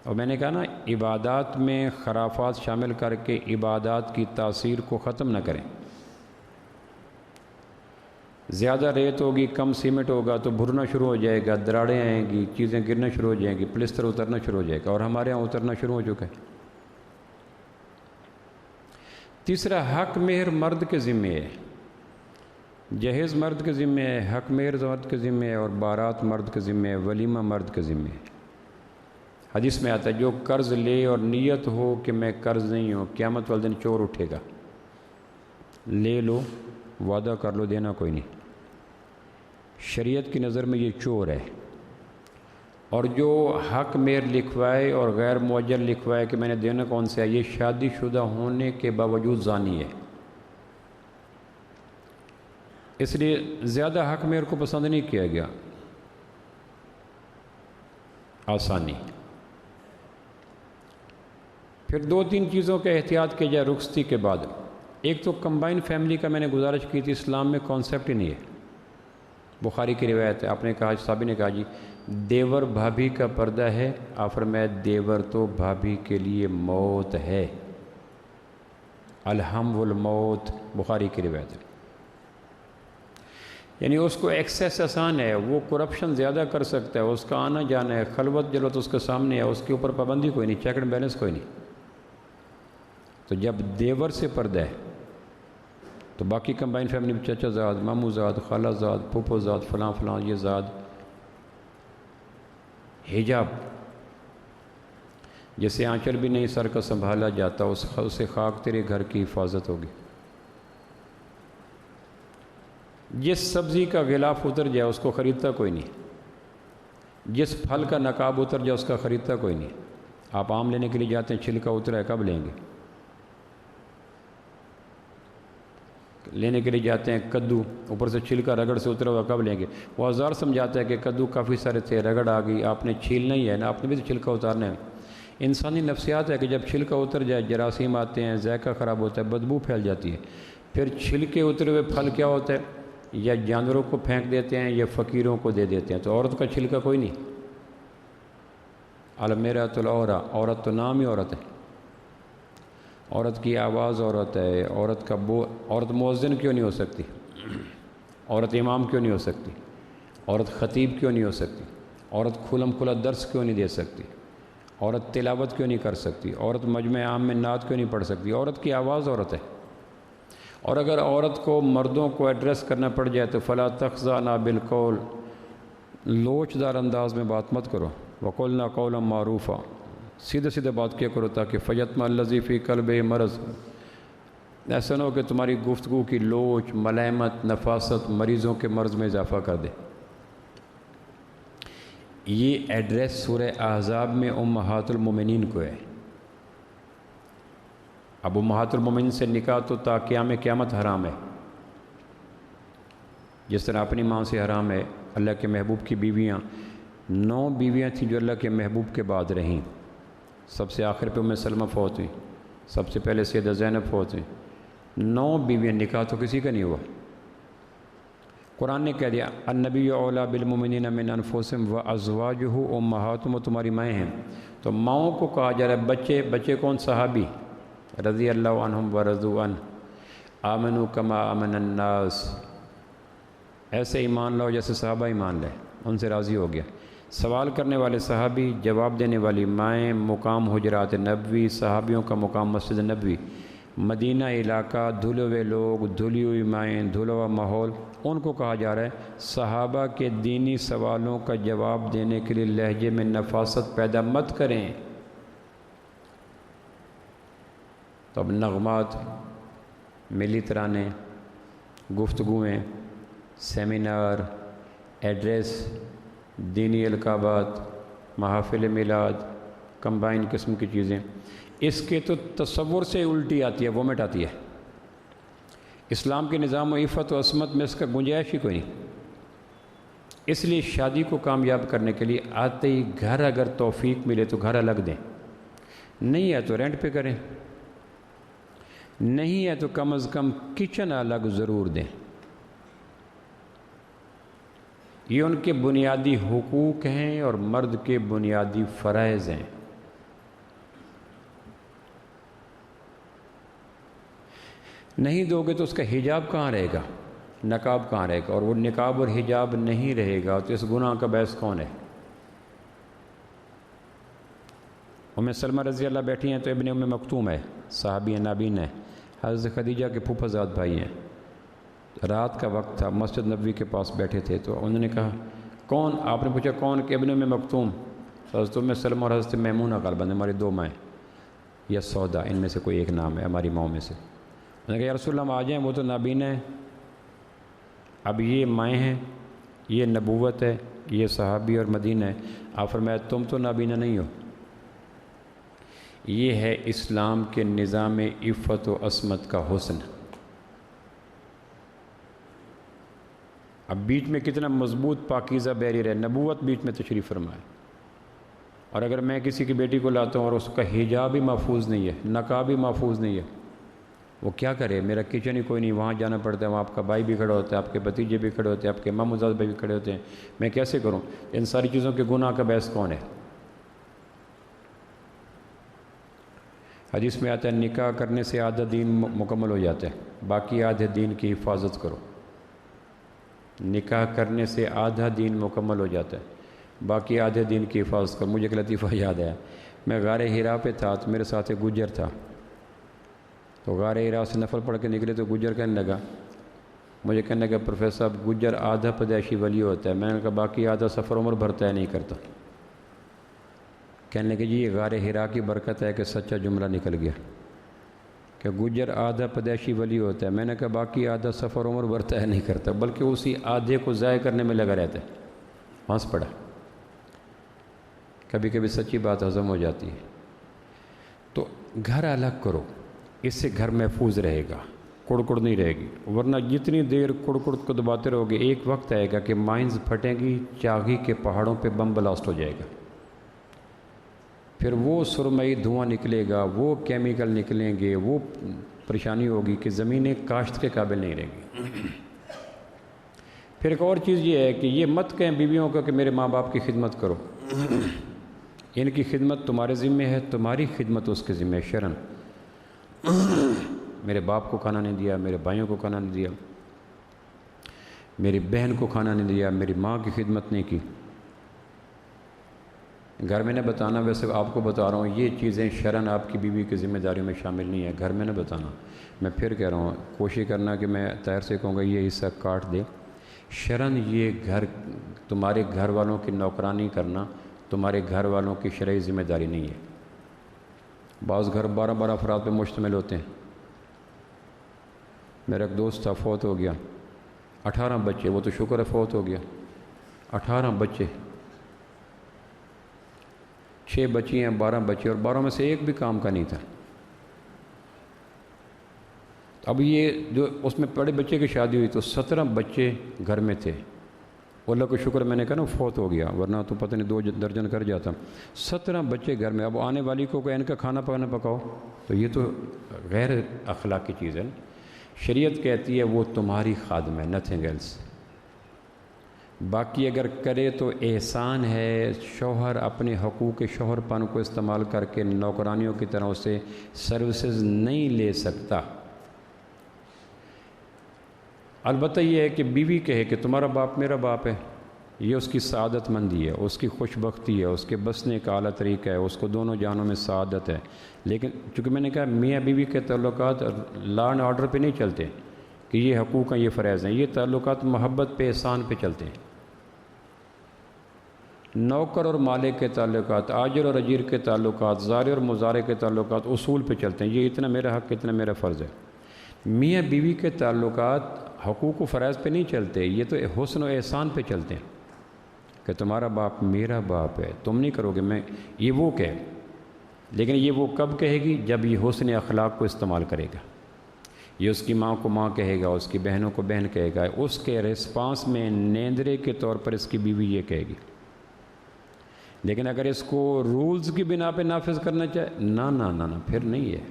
اور میں نے کہا نا، عبادات میں خرافات شامل کر کے عبادات کی تاثیر کو ختم نہ کریں۔ زیادہ ریت ہوگی، کم سیمنٹ ہوگا تو بھرنا شروع ہو جائے گا، دراڑیں آئیں گی، چیزیں گرنا شروع ہو جائیں گی، پلستر اترنا شروع ہو جائے گا، اور ہمارے یہاں اترنا شروع ہو چکا ہے۔ تیسرا، حق مہر مرد کے ذمہ ہے، جہیز مرد کے ذمہ ہے، حق مہر مرد کے ذمہ ہے، اور بارات مرد کے ذمہ ہے، ولیمہ مرد کے ذمہ ہے۔ حدیث میں آتا ہے جو قرض لے اور نیت ہو کہ میں قرض نہیں ہوں، قیامت والے دن چور اٹھے گا۔ لے لو، وعدہ کر لو، دینا کوئی نہیں۔ شریعت کی نظر میں یہ چور ہے۔ اور جو حق مہر لکھوائے اور غیر مؤجل لکھوائے کہ میں نے دینا کون سے ہے، یہ شادی شدہ ہونے کے باوجود زانی ہے۔ اس لیے زیادہ حق مہر کو پسند نہیں کیا گیا، آسانی۔ پھر دو تین چیزوں کے احتیاط کیا جائے رخصتی کے بعد۔ ایک تو کمبائن فیملی کا میں نے گزارش کی تھی، اسلام میں کانسیپٹ ہی نہیں ہے۔ بخاری کی روایت ہے، آپ نے کہا، صحابی نے کہا جی دیور بھابھی کا پردہ ہے، آپ فرمایا دیور تو بھابھی کے لیے موت ہے، الہم والموت، بخاری کی روایت ہے۔ یعنی اس کو ایکسیس آسان ہے، وہ کرپشن زیادہ کر سکتا ہے، اس کا آنا جانا ہے، خلوت جلوت اس کے سامنے ہے، اس کے اوپر پابندی کوئی نہیں، چیک اینڈ بیلنس کوئی نہیں۔ تو جب دیور سے پردہ ہے تو باقی کمبائن فیملی میں چچا زاد، مامو زاد، خالہ زاد، پھوپھو زاد، فلاں فلاں یہ زاد، حجاب جیسے آنچل بھی نہیں سر کا سنبھالا جاتا، اسے خاک تیرے گھر کی حفاظت ہوگی۔ جس سبزی کا غلاف اتر جائے اس کو خریدتا کوئی نہیں، جس پھل کا نقاب اتر جائے اس کا خریدتا کوئی نہیں۔ آپ آم لینے کے لیے جاتے ہیں، چھلکا اترا ہے، کب لیں گے؟ لینے کے لیے جاتے ہیں کدو، اوپر سے چھلکا رگڑ سے اترا ہوا، کب لیں گے؟ وہ ہزار سمجھاتا ہے کہ کدو کافی سارے تھے، رگڑ آ گئی، آپ نے چھیلنا ہی ہے نا، آپ نے بھی تو چھلکا اتارنا ہے۔ انسانی نفسیات ہے کہ جب چھلکا اتر جائے جراثیم آتے ہیں، ذائقہ خراب ہوتا ہے، بدبو پھیل جاتی ہے۔ پھر چھلکے اترے ہوئے پھل کیا ہوتا ہے؟ یا جانوروں کو پھینک دیتے ہیں یا فقیروں کو دے دیتے ہیں۔ تو عورت کا چھلکا کوئی نہیں، المیرۃ العورہ، عورت تو نام ہی عورت ہے، عورت کی آواز عورت ہے، عورت مؤذن کیوں نہیں ہو سکتی؟ عورت امام کیوں نہیں ہو سکتی؟ عورت خطیب کیوں نہیں ہو سکتی؟ عورت کھلم کھلا درس کیوں نہیں دے سکتی؟ عورت تلاوت کیوں نہیں کر سکتی؟ عورت مجمع عام میں نعت کیوں نہیں پڑھ سکتی؟ عورت کی آواز عورت ہے۔ اور اگر عورت کو مردوں کو ایڈریس کرنا پڑ جائے تو فلا تخضعن بالقول، لوچ دار انداز میں بات مت کرو، وقلنا قولا معروفا، سیدھے سیدھے بات کیا کرو تاکہ فیطمع الذی فی قلبہ مرض، ایسا نہ ہو کہ تمہاری گفتگو کی لوچ، ملائمت، نفاست مریضوں کے مرض میں اضافہ کر دے۔ یہ ایڈریس سورہ احزاب میں امہات المومنین کو ہے۔ اب امہات المومنین سے نکاح تو تا قیام قیامت حرام ہے، جس طرح اپنی ماں سے حرام ہے۔ اللہ کے محبوب کی بیویاں 9 بیویاں تھیں جو اللہ کے محبوب کے بعد رہیں، سب سے آخر پہ ام سلمہ فوت ہوئی، سب سے پہلے سیدہ زینب فوت ہوئی، 9 بیویاں، نکاح تو کسی کا نہیں ہوا۔ قرآن نے کہہ دیا النبی اولیٰ بالمؤمنین من انفسہم وازواجہ امہاتہم، تمہاری مائیں ہیں۔ تو ماؤں کو کہا جا رہا ہے، بچے کون؟ صحابی رضی اللہ عنہم ورضوا عنہ، آمنوا کما آمن الناس، ایسے ایمان لاؤ جیسے صحابہ ایمان لائے، ان سے راضی ہو گیا۔ سوال کرنے والے صحابی، جواب دینے والی مائیں، مقام حجرات نبوی، صحابیوں کا مقام مسجد نبوی، مدینہ علاقہ، دھلے ہوئے لوگ، دھلی ہوئی مائیں، دھلا ہوا ماحول، ان کو کہا جا رہا ہے صحابہ کے دینی سوالوں کا جواب دینے کے لیے لہجے میں نفاست پیدا مت کریں۔ تو اب نغمات، ملی ترانے، گفتگویں، سیمینار، ایڈریس، دینی القابات، محافل میلاد، کمبائن قسم کی چیزیں، اس کے تو تصور سے الٹی آتی ہے، وومٹ آتی ہے۔ اسلام کے نظام و عفت و عصمت میں اس کا گنجائش ہی کوئی نہیں۔ اس لیے شادی کو کامیاب کرنے کے لیے آتے ہی گھر اگر توفیق ملے تو گھر الگ دیں، نہیں ہے تو رینٹ پہ کریں، نہیں ہے تو کم از کم کچن الگ ضرور دیں۔ یہ ان کے بنیادی حقوق ہیں اور مرد کے بنیادی فرائض ہیں۔ نہیں دو گے تو اس کا حجاب کہاں رہے گا، نقاب کہاں رہے گا؟ اور وہ نقاب اور حجاب نہیں رہے گا تو اس گناہ کا باعث کون ہے؟ ام سلمہ رضی اللہ بیٹھی ہیں تو ابن ام مکتوم ہے، صحابی نابین ہے، حضرت خدیجہ کے پھوپھا زاد بھائی ہیں۔ رات کا وقت تھا، مسجد نبوی کے پاس بیٹھے تھے تو انہوں نے کہا کون؟ آپ نے پوچھا کون؟ کہ ابن ام مکتوم۔ حضرت ام سلمہ اور حضرت میمونہ غالباً ہماری 2 مائیں، یا سودا، ان میں سے کوئی ایک نام ہے ہماری ماؤں میں سے۔ انہوں نے کہا یا رسول اللہ ہم آ جائیں، وہ تو نابینا ہیں، اب یہ مائیں ہیں، یہ نبوت ہے، یہ صحابی اور مدینہ ہے۔ آپ فرمایا تم تو نابینا نہیں ہو۔ یہ ہے اسلام کے نظام عفت و عصمت کا حسن۔ اب بیچ میں کتنا مضبوط پاکیزہ بیریئر ہے، نبوت بیچ میں تشریف فرمائے۔ اور اگر میں کسی کی بیٹی کو لاتا ہوں اور اس کا حجاب ہی محفوظ نہیں ہے، نقاب بھی محفوظ نہیں ہے، وہ کیا کرے؟ میرا کچن ہی کوئی نہیں، وہاں جانا پڑتا ہے، وہاں آپ کا بھائی بھی کھڑا ہوتا ہے، آپ کے بھتیجے بھی کھڑے ہوتے ہیں، آپ کے امام مزاج بھائی بھی کھڑے ہوتے ہیں، میں کیسے کروں؟ ان ساری چیزوں کے گناہ کا باعث کون ہے؟ حدیث میں آتا ہے نکاح کرنے سے آدھا دین مکمل ہو جاتا ہے، باقی آدھے دین کی حفاظت کرو۔ نکاح کرنے سے آدھا دین مکمل ہو جاتا ہے، باقی آدھے دین کی حفاظت کرو۔ مجھے ایک لطیفہ یاد آیا، میں غار حرا پہ تھا تو میرے ساتھ ایک گجر تھا، تو غار حرا سے نفل پڑھ کے نکلے تو گجر کہنے لگا، مجھے کہنے لگا پروفیسر صاحب گجر آدھا پیدائشی ولی ہوتا ہے۔ میں نے کہا باقی آدھا سفر عمر بھرتا ہے، نہیں کرتا۔ کہنے لگے جی یہ غار حرا کی برکت ہے کہ سچا جملہ نکل گیا کہ گجر آدھا پیدائشی ولی ہوتا ہے۔ میں نے کہا باقی آدھا سفر عمر بھرتا ہے، نہیں کرتا، بلکہ اسی آدھے کو ضائع کرنے میں لگا رہتا ہے۔ ہنس پڑا۔ کبھی کبھی سچی بات ہضم ہو جاتی ہے۔ تو گھر الگ کرو، اس سے گھر محفوظ رہے گا، کڑکڑ نہیں رہے گی، ورنہ جتنی دیر کڑکڑ کو دباتے رہو گے ایک وقت آئے گا کہ مائنز پھٹیں گی، چاغی کے پہاڑوں پہ بم بلاسٹ ہو جائے گا، پھر وہ سرمئی دھواں نکلے گا، وہ کیمیکل نکلیں گے، وہ پریشانی ہوگی کہ زمینیں کاشت کے قابل نہیں رہیں گی۔ پھر ایک اور چیز یہ ہے کہ یہ مت کہیں بیویوں کو کہ میرے ماں باپ کی خدمت کرو، ان کی خدمت تمہارے ذمہ ہے، تمہاری خدمت اس کے ذمہ ہے شرعاً۔ میرے باپ کو کھانا نہیں دیا، میرے بھائیوں کو کھانا نہیں دیا، میری بہن کو کھانا نہیں دیا، میری ماں کی خدمت نہیں کی۔ گھر میں نہ بتانا، ویسے آپ کو بتا رہا ہوں یہ چیزیں شرعاً آپ کی بیوی کی ذمہ داریوں میں شامل نہیں ہے، گھر میں نہ بتانا۔ میں پھر کہہ رہا ہوں کوشش کرنا کہ میں طاہر سے کہوں گا یہ حصہ کاٹ دے۔ شرعاً یہ گھر تمہارے گھر والوں کی نوکرانی کرنا تمہارے گھر والوں کی شرعی ذمہ داری نہیں ہے۔ بعض گھر 12 افراد پہ مشتمل ہوتے ہیں۔ میرا ایک دوست تھا، فوت ہو گیا، 18 بچے، وہ تو شکر ہے فوت ہو گیا، 18 بچے، 6 بچی ہیں، 12 بچے، اور 12 میں سے ایک بھی کام کا نہیں تھا۔ اب یہ جو اس میں بڑے بچے کی شادی ہوئی تو 17 بچے گھر میں تھے۔ اللہ کا شکر میں نے کہا نا فوت ہو گیا، ورنہ تو پتہ نہیں 2 درجن کر جاتا۔ 17 بچے گھر میں، اب آنے والی کو ان کا کھانا پکانا پکاؤ، تو یہ تو غیر اخلاقی چیز ہے نا۔ شریعت کہتی ہے وہ تمہاری خادم ہے، نتھنگ ایلس۔ باقی اگر کرے تو احسان ہے، شوہر اپنے حقوق شوہر پن کو استعمال کر کے نوکرانیوں کی طرح اسے سروسز نہیں لے سکتا۔ البتہ یہ ہے کہ بیوی کہے کہ تمہارا باپ میرا باپ ہے، یہ اس کی سعادت مندی ہے، اس کی خوش بختی ہے، اس کے بسنے کا اعلیٰ طریقہ ہے، اس کو دونوں جانوں میں سعادت ہے۔ لیکن چونکہ میں نے کہا میاں بیوی کے تعلقات لا اینڈ آرڈر پہ نہیں چلتے کہ یہ حقوق ہیں یہ فرائض ہیں، یہ تعلقات محبت پہ احسان پہ چلتے ہیں۔ نوکر اور مالک کے تعلقات، آجر اور اجیر کے تعلقات، زارع اور مزارع کے تعلقات اصول پہ چلتے ہیں، یہ اتنا میرا حق اتنا میرا فرض ہے۔ میاں بیوی کے تعلقات حقوق و فرائض پہ نہیں چلتے، یہ تو حسن و احسان پہ چلتے ہیں کہ تمہارا باپ میرا باپ ہے، تم نہیں کرو گے، میں یہ وہ کہے۔ لیکن یہ وہ کب کہے گی؟ جب یہ حسن اخلاق کو استعمال کرے گا۔ یہ اس کی ماں کو ماں کہے گا، اس کی بہنوں کو بہن کہے گا، اس کے ریسپانس میں نیندرے کے طور پر اس کی بیوی یہ کہے گی۔ لیکن اگر اس کو رولز کی بنا پہ نافذ کرنا چاہے، نہ پھر نہیں ہے۔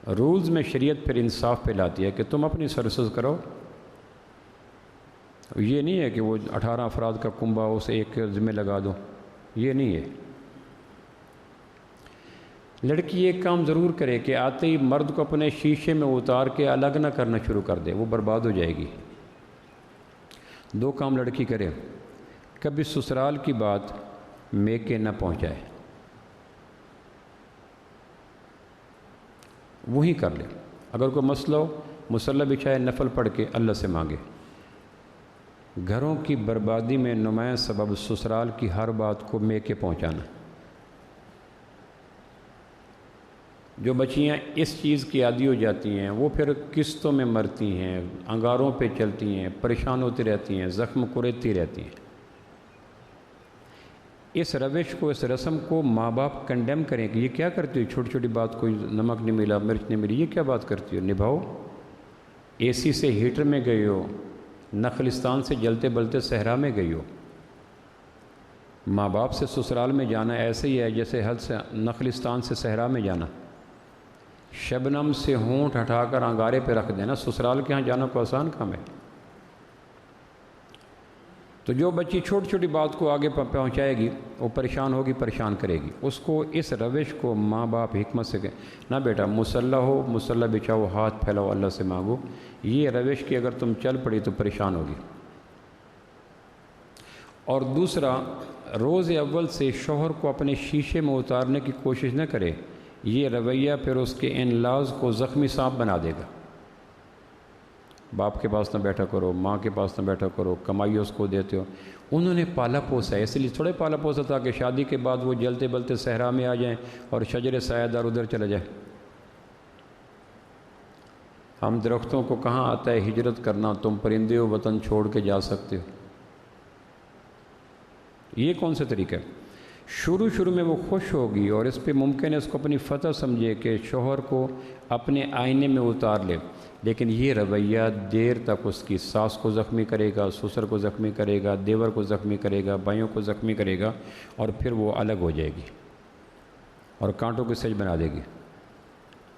رولز میں شریعت پھر انصاف پہ لاتی ہے کہ تم اپنی سروسز کرو۔ یہ نہیں ہے کہ وہ 18 افراد کا کنبہ اسے ایک ذمہ لگا دو، یہ نہیں ہے۔ لڑکی ایک کام ضرور کرے کہ آتے ہی مرد کو اپنے شیشے میں اتار کے الگ نہ کرنا شروع کر دے، وہ برباد ہو جائے گی۔ 2 کام لڑکی کرے، کبھی سسرال کی بات میکے نہ پہنچائے، وہیں کر لے۔ اگر کوئی مسئلہ ہو مصلی بچھائے، نفل پڑھ کے اللہ سے مانگے۔ گھروں کی بربادی میں نمایاں سبب سسرال کی ہر بات کو میکے پہنچانا۔ جو بچیاں اس چیز کی عادی ہو جاتی ہیں وہ پھر قسطوں میں مرتی ہیں، انگاروں پہ چلتی ہیں، پریشان ہوتی رہتی ہیں، زخم کریدتی رہتی ہیں۔ اس روش کو، اس رسم کو ماں باپ کنڈیم کریں کہ یہ کیا کرتی ہو، چھوٹی چھوٹی بات، کوئی نمک نہیں ملا، مرچ نہیں ملی، یہ کیا بات کرتی ہو، نبھاؤ۔ اے سی سے ہیٹر میں گئی ہو، نخلستان سے جلتے بلتے صحرا میں گئی ہو۔ ماں باپ سے سسرال میں جانا ایسے ہی ہے جیسے حد سے نخلستان سے صحرا میں جانا۔ شبنم سے ہونٹ ہٹا کر انگارے پہ رکھ دینا، سسرال کے ہاں جانا کو آسان کام ہے۔ تو جو بچی چھوٹی چھوٹی بات کو آگے پہنچائے گی وہ پریشان ہوگی، پریشان کرے گی۔ اس کو اس روش کو ماں باپ حکمت سے کہیں، نہ بیٹا مصلح ہو، مصلح بچھاؤ، ہاتھ پھیلاؤ، اللہ سے مانگو۔ یہ روش کی اگر تم چل پڑی تو پریشان ہوگی۔ اور دوسرا، روز اول سے شوہر کو اپنے شیشے میں اتارنے کی کوشش نہ کرے، یہ رویہ پھر اس کے انلاز کو زخمی سانپ بنا دے گا۔ باپ کے پاس نہ بیٹھا کرو، ماں کے پاس نہ بیٹھا کرو، کمائی اس کو دیتے ہو۔ انہوں نے پالا پوسا ہے، اس لیے تھوڑے پالا پوسا تھا کہ شادی کے بعد وہ جلتے بلتے صحرا میں آ جائیں اور شجر سایہ دار ادھر چلے جائیں۔ ہم درختوں کو کہاں آتا ہے ہجرت کرنا، تم پرندے ہو وطن چھوڑ کے جا سکتے ہو۔ یہ کون سا طریقہ ہے؟ شروع میں وہ خوش ہوگی اور اس پہ ممکن ہے اس کو اپنی فتح سمجھے کہ شوہر کو اپنے آئینے میں اتار لے، لیکن یہ رویہ دیر تک اس کی ساس کو زخمی کرے گا، سسر کو زخمی کرے گا، دیور کو زخمی کرے گا، بھائیوں کو زخمی کرے گا، اور پھر وہ الگ ہو جائے گی اور کانٹوں کی سج بنا دے گی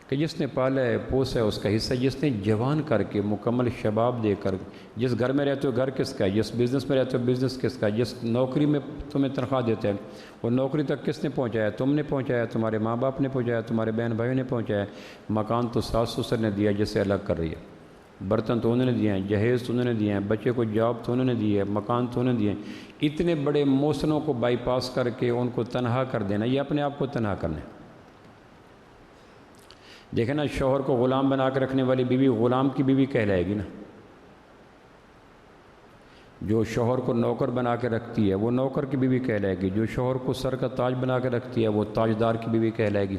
کہ جس نے پالا ہے پوسا ہے اس کا حصہ، جس نے جوان کر کے مکمل شباب دے کر، جس گھر میں رہتے ہو گھر کس کا ہے، جس بزنس میں رہتے ہو بزنس کس کا ہے، جس نوکری میں تمہیں تنخواہ دیتے ہیں وہ نوکری تک کس نے پہنچایا، تم نے پہنچایا، تمہارے ماں باپ نے پہنچایا، تمہارے بہن بھائیوں نے پہنچایا۔ مکان تو ساس سسر نے دیا جسے الگ کر رہی ہے، برتن تو انہوں نے دیے ہیں، جہیز تو انہوں نے دیے ہیں، بچے کو جاب تو انہوں نے دی ہے، مکان تو انہوں نے دیے ہیں۔ اتنے بڑے موسنوں کو بائی پاس کر کے ان کو تنہا کر دینا، یہ اپنے آپ کو تنہا کرنا ہے۔ دیکھیں نا، شوہر کو غلام بنا کے رکھنے والی بیوی غلام کی بیوی کہلائے گی نا، جو شوہر کو نوکر بنا کے رکھتی ہے وہ نوکر کی بیوی کہلائے گی، جو شوہر کو سر کا تاج بنا کے رکھتی ہے وہ تاجدار کی بیوی کہلائے گی۔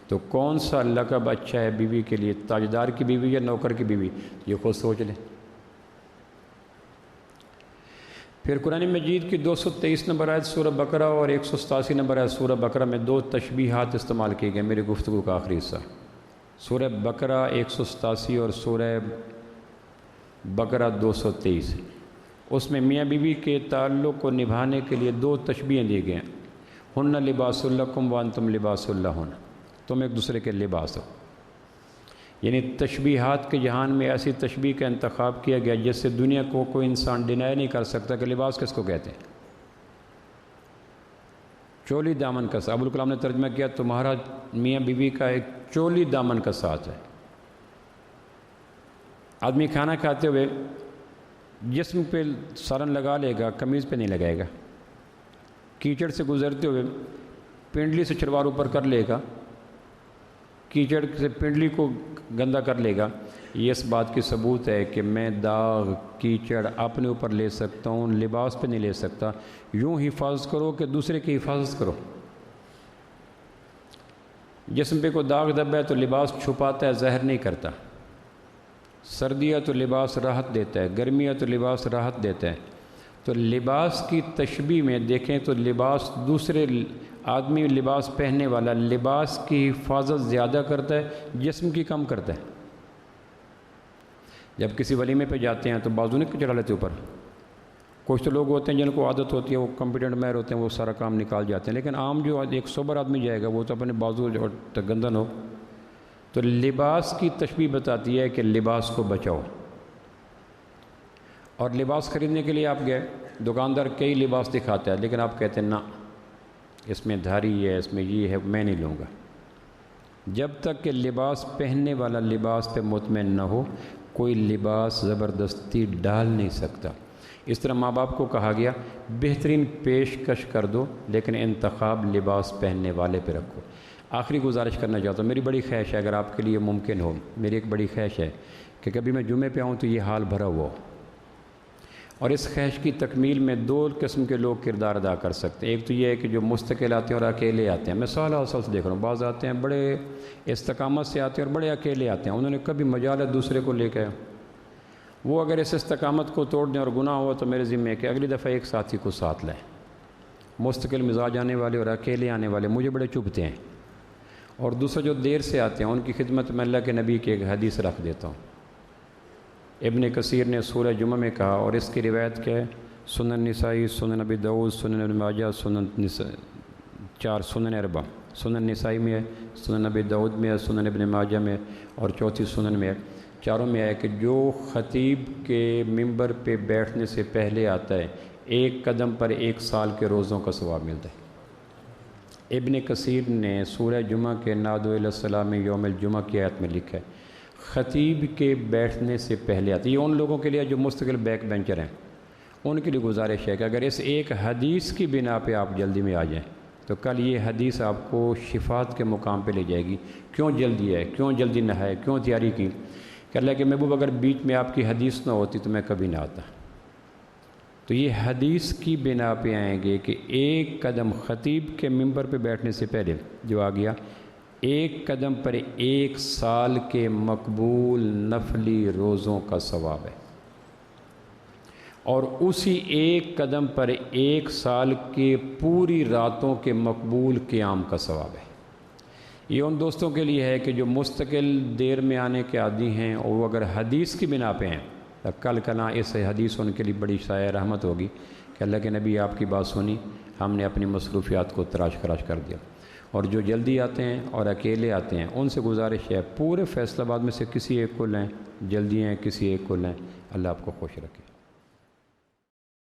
تو کون سا لقب اچھا ہے بیوی کے لیے، تاجدار کی بیوی یا نوکر کی بیوی؟ یہ خود سوچ لیں۔ پھر قرآن مجید کی 223 نمبر آیت سورہ بقرہ اور 187 نمبر آیت سورہ بقرہ میں دو تشبیہات استعمال کیے گئے، میری گفتگو کا آخری حصہ۔ سورہ بقرہ 187 اور سورہ بقرہ 223، اس میں میاں بیوی کے تعلق کو نبھانے کے لیے دو تشبیہیں دی گئے ہیں۔ ہن لباس لکم وانتم لباس لہن، تم ایک دوسرے کے لباس ہو۔ یعنی تشبیہات کے جہان میں ایسی تشبیہ کا انتخاب کیا گیا جس سے دنیا کو کوئی انسان ڈینائی نہیں کر سکتا کہ لباس کس کو کہتے ہیں۔ چولی دامن کا ساتھ، ابوالکلام نے ترجمہ کیا تمہارا میاں بیوی کا ایک چولی دامن کا ساتھ ہے۔ آدمی کھانا کھاتے ہوئے جسم پہ سارن لگا لے گا، قمیض پہ نہیں لگائے گا۔ کیچڑ سے گزرتے ہوئے پنڈلی سے شلوار اوپر کر لے گا، کیچڑ سے پنڈلی کو گندا کر لے گا۔ یہ اس بات کی ثبوت ہے کہ میں داغ کیچڑ اپنے اوپر لے سکتا ہوں، لباس پہ نہیں لے سکتا۔ یوں حفاظت کرو کہ دوسرے کی حفاظت کرو۔ جسم پہ کوئی داغ دب ہے تو لباس چھپاتا ہے، ظاہر نہیں کرتا۔ سردی ہے تو لباس راحت دیتا ہے، گرمی ہے تو لباس راحت دیتا ہے۔ تو لباس کی تشبیہ میں دیکھیں تو لباس، دوسرے آدمی لباس پہننے والا لباس کی حفاظت زیادہ کرتا ہے، جسم کی کم کرتا ہے۔ جب کسی ولیمے پہ جاتے ہیں تو بازو نہیں چڑھا لیتے اوپر۔ کچھ تو لوگ ہوتے ہیں جن کو عادت ہوتی ہے، وہ کمپیٹنٹ ماہر ہوتے ہیں، وہ سارا کام نکال جاتے ہیں، لیکن عام جو ایک سوبر آدمی جائے گا وہ تو اپنے بازو اور گندن ہو۔ تو لباس کی تشبیہ بتاتی ہے کہ لباس کو بچاؤ۔ اور لباس خریدنے کے لیے آپ گئے، دکاندار کئی لباس دکھاتا ہے، لیکن آپ کہتے ہیں نہ اس میں دھاری ہے، اس میں یہ ہے، میں نہیں لوں گا۔ جب تک کہ لباس پہننے والا لباس پہ مطمئن نہ ہو، کوئی لباس زبردستی ڈال نہیں سکتا۔ اس طرح ماں باپ کو کہا گیا بہترین پیشکش کر دو، لیکن انتخاب لباس پہننے والے پہ رکھو۔ آخری گزارش کرنا چاہتا ہوں، میری بڑی خواہش ہے اگر آپ کے لیے ممکن ہو، میری ایک بڑی خواہش ہے کہ کبھی میں جمعے پہ آؤں تو یہ حال بھرا ہوا ہو۔ اور اس خواہش کی تکمیل میں دو قسم کے لوگ کردار ادا کر سکتے ہیں۔ ایک تو یہ ہے کہ جو مستقل آتے ہیں اور اکیلے آتے ہیں۔ میں سال سے دیکھ رہا ہوں، بعض آتے ہیں بڑے استقامت سے آتے ہیں اور بڑے اکیلے آتے ہیں، انہوں نے کبھی مجال دوسرے کو لے کے وہ اگر اس استقامت کو توڑ دیں اور گناہ ہو تو میرے ذمہ ہے کہ اگلی دفعہ ایک ساتھی کو ساتھ لیں۔ مستقل مزاج آنے والے اور اکیلے آنے والے مجھے بڑے چبھتے ہیں، اور دوسرا جو دیر سے آتے ہیں ان کی خدمت میں اللہ کے نبی کی ایک حدیث رکھ دیتا ہوں۔ ابن کثیر نے سورہ جمعہ میں کہا، اور اس کی روایت کیا ہے؟ سنن نسائی، سنن ابی داؤد، سنن ابن ماجہ، چار سنن اربع، سنن نسائی میں ہے، سنن ابی داؤد میں ہے، سنن ابن ماجہ میں، اور چوتھی سنن میں ہے۔ چاروں میں ہے کہ جو خطیب کے ممبر پہ بیٹھنے سے پہلے آتا ہے، ایک قدم پر 1 سال کے روزوں کا ثواب ملتا ہے۔ ابن کثیر نے سورہ جمعہ کے نادوا الی الصلاۃ میں یوم الجمعہ کی آیت میں لکھا ہے خطیب کے بیٹھنے سے پہلے آتی ہے۔ یہ ان لوگوں کے لیے جو مستقل بیک بینچر ہیں، ان کے لیے گزارش ہے کہ اگر اس ایک حدیث کی بنا پہ آپ جلدی میں آ جائیں تو کل یہ حدیث آپ کو شفاعت کے مقام پہ لے جائے گی۔ کیوں جلدی ہے، کیوں جلدی نہ ہے، کیوں تیاری کی؟ کہ اللہ کے محبوب اگر بیچ میں آپ کی حدیث نہ ہوتی تو میں کبھی نہ آتا۔ تو یہ حدیث کی بنا پہ آئیں گے کہ ایک قدم خطیب کے ممبر پہ بیٹھنے سے پہلے جو آ گیا، ایک قدم پر 1 سال کے مقبول نفلی روزوں کا ثواب ہے، اور اسی ایک قدم پر 1 سال کے پوری راتوں کے مقبول قیام کا ثواب ہے۔ یہ ان دوستوں کے لیے ہے کہ جو مستقل دیر میں آنے کے عادی ہیں، اور وہ اگر حدیث کی بنا پہ ہیں تو کل کنا اس حدیث ان کے لیے بڑی شایع رحمت ہوگی کہ اللہ کے نبی آپ کی بات سنی، ہم نے اپنی مصروفیات کو تراش خراش کر دیا۔ اور جو جلدی آتے ہیں اور اکیلے آتے ہیں ان سے گزارش ہے پورے فیصل آباد میں سے کسی ایک کو لیں، جلدی ہیں کسی ایک کو لیں، اللہ آپ کو خوش رکھے۔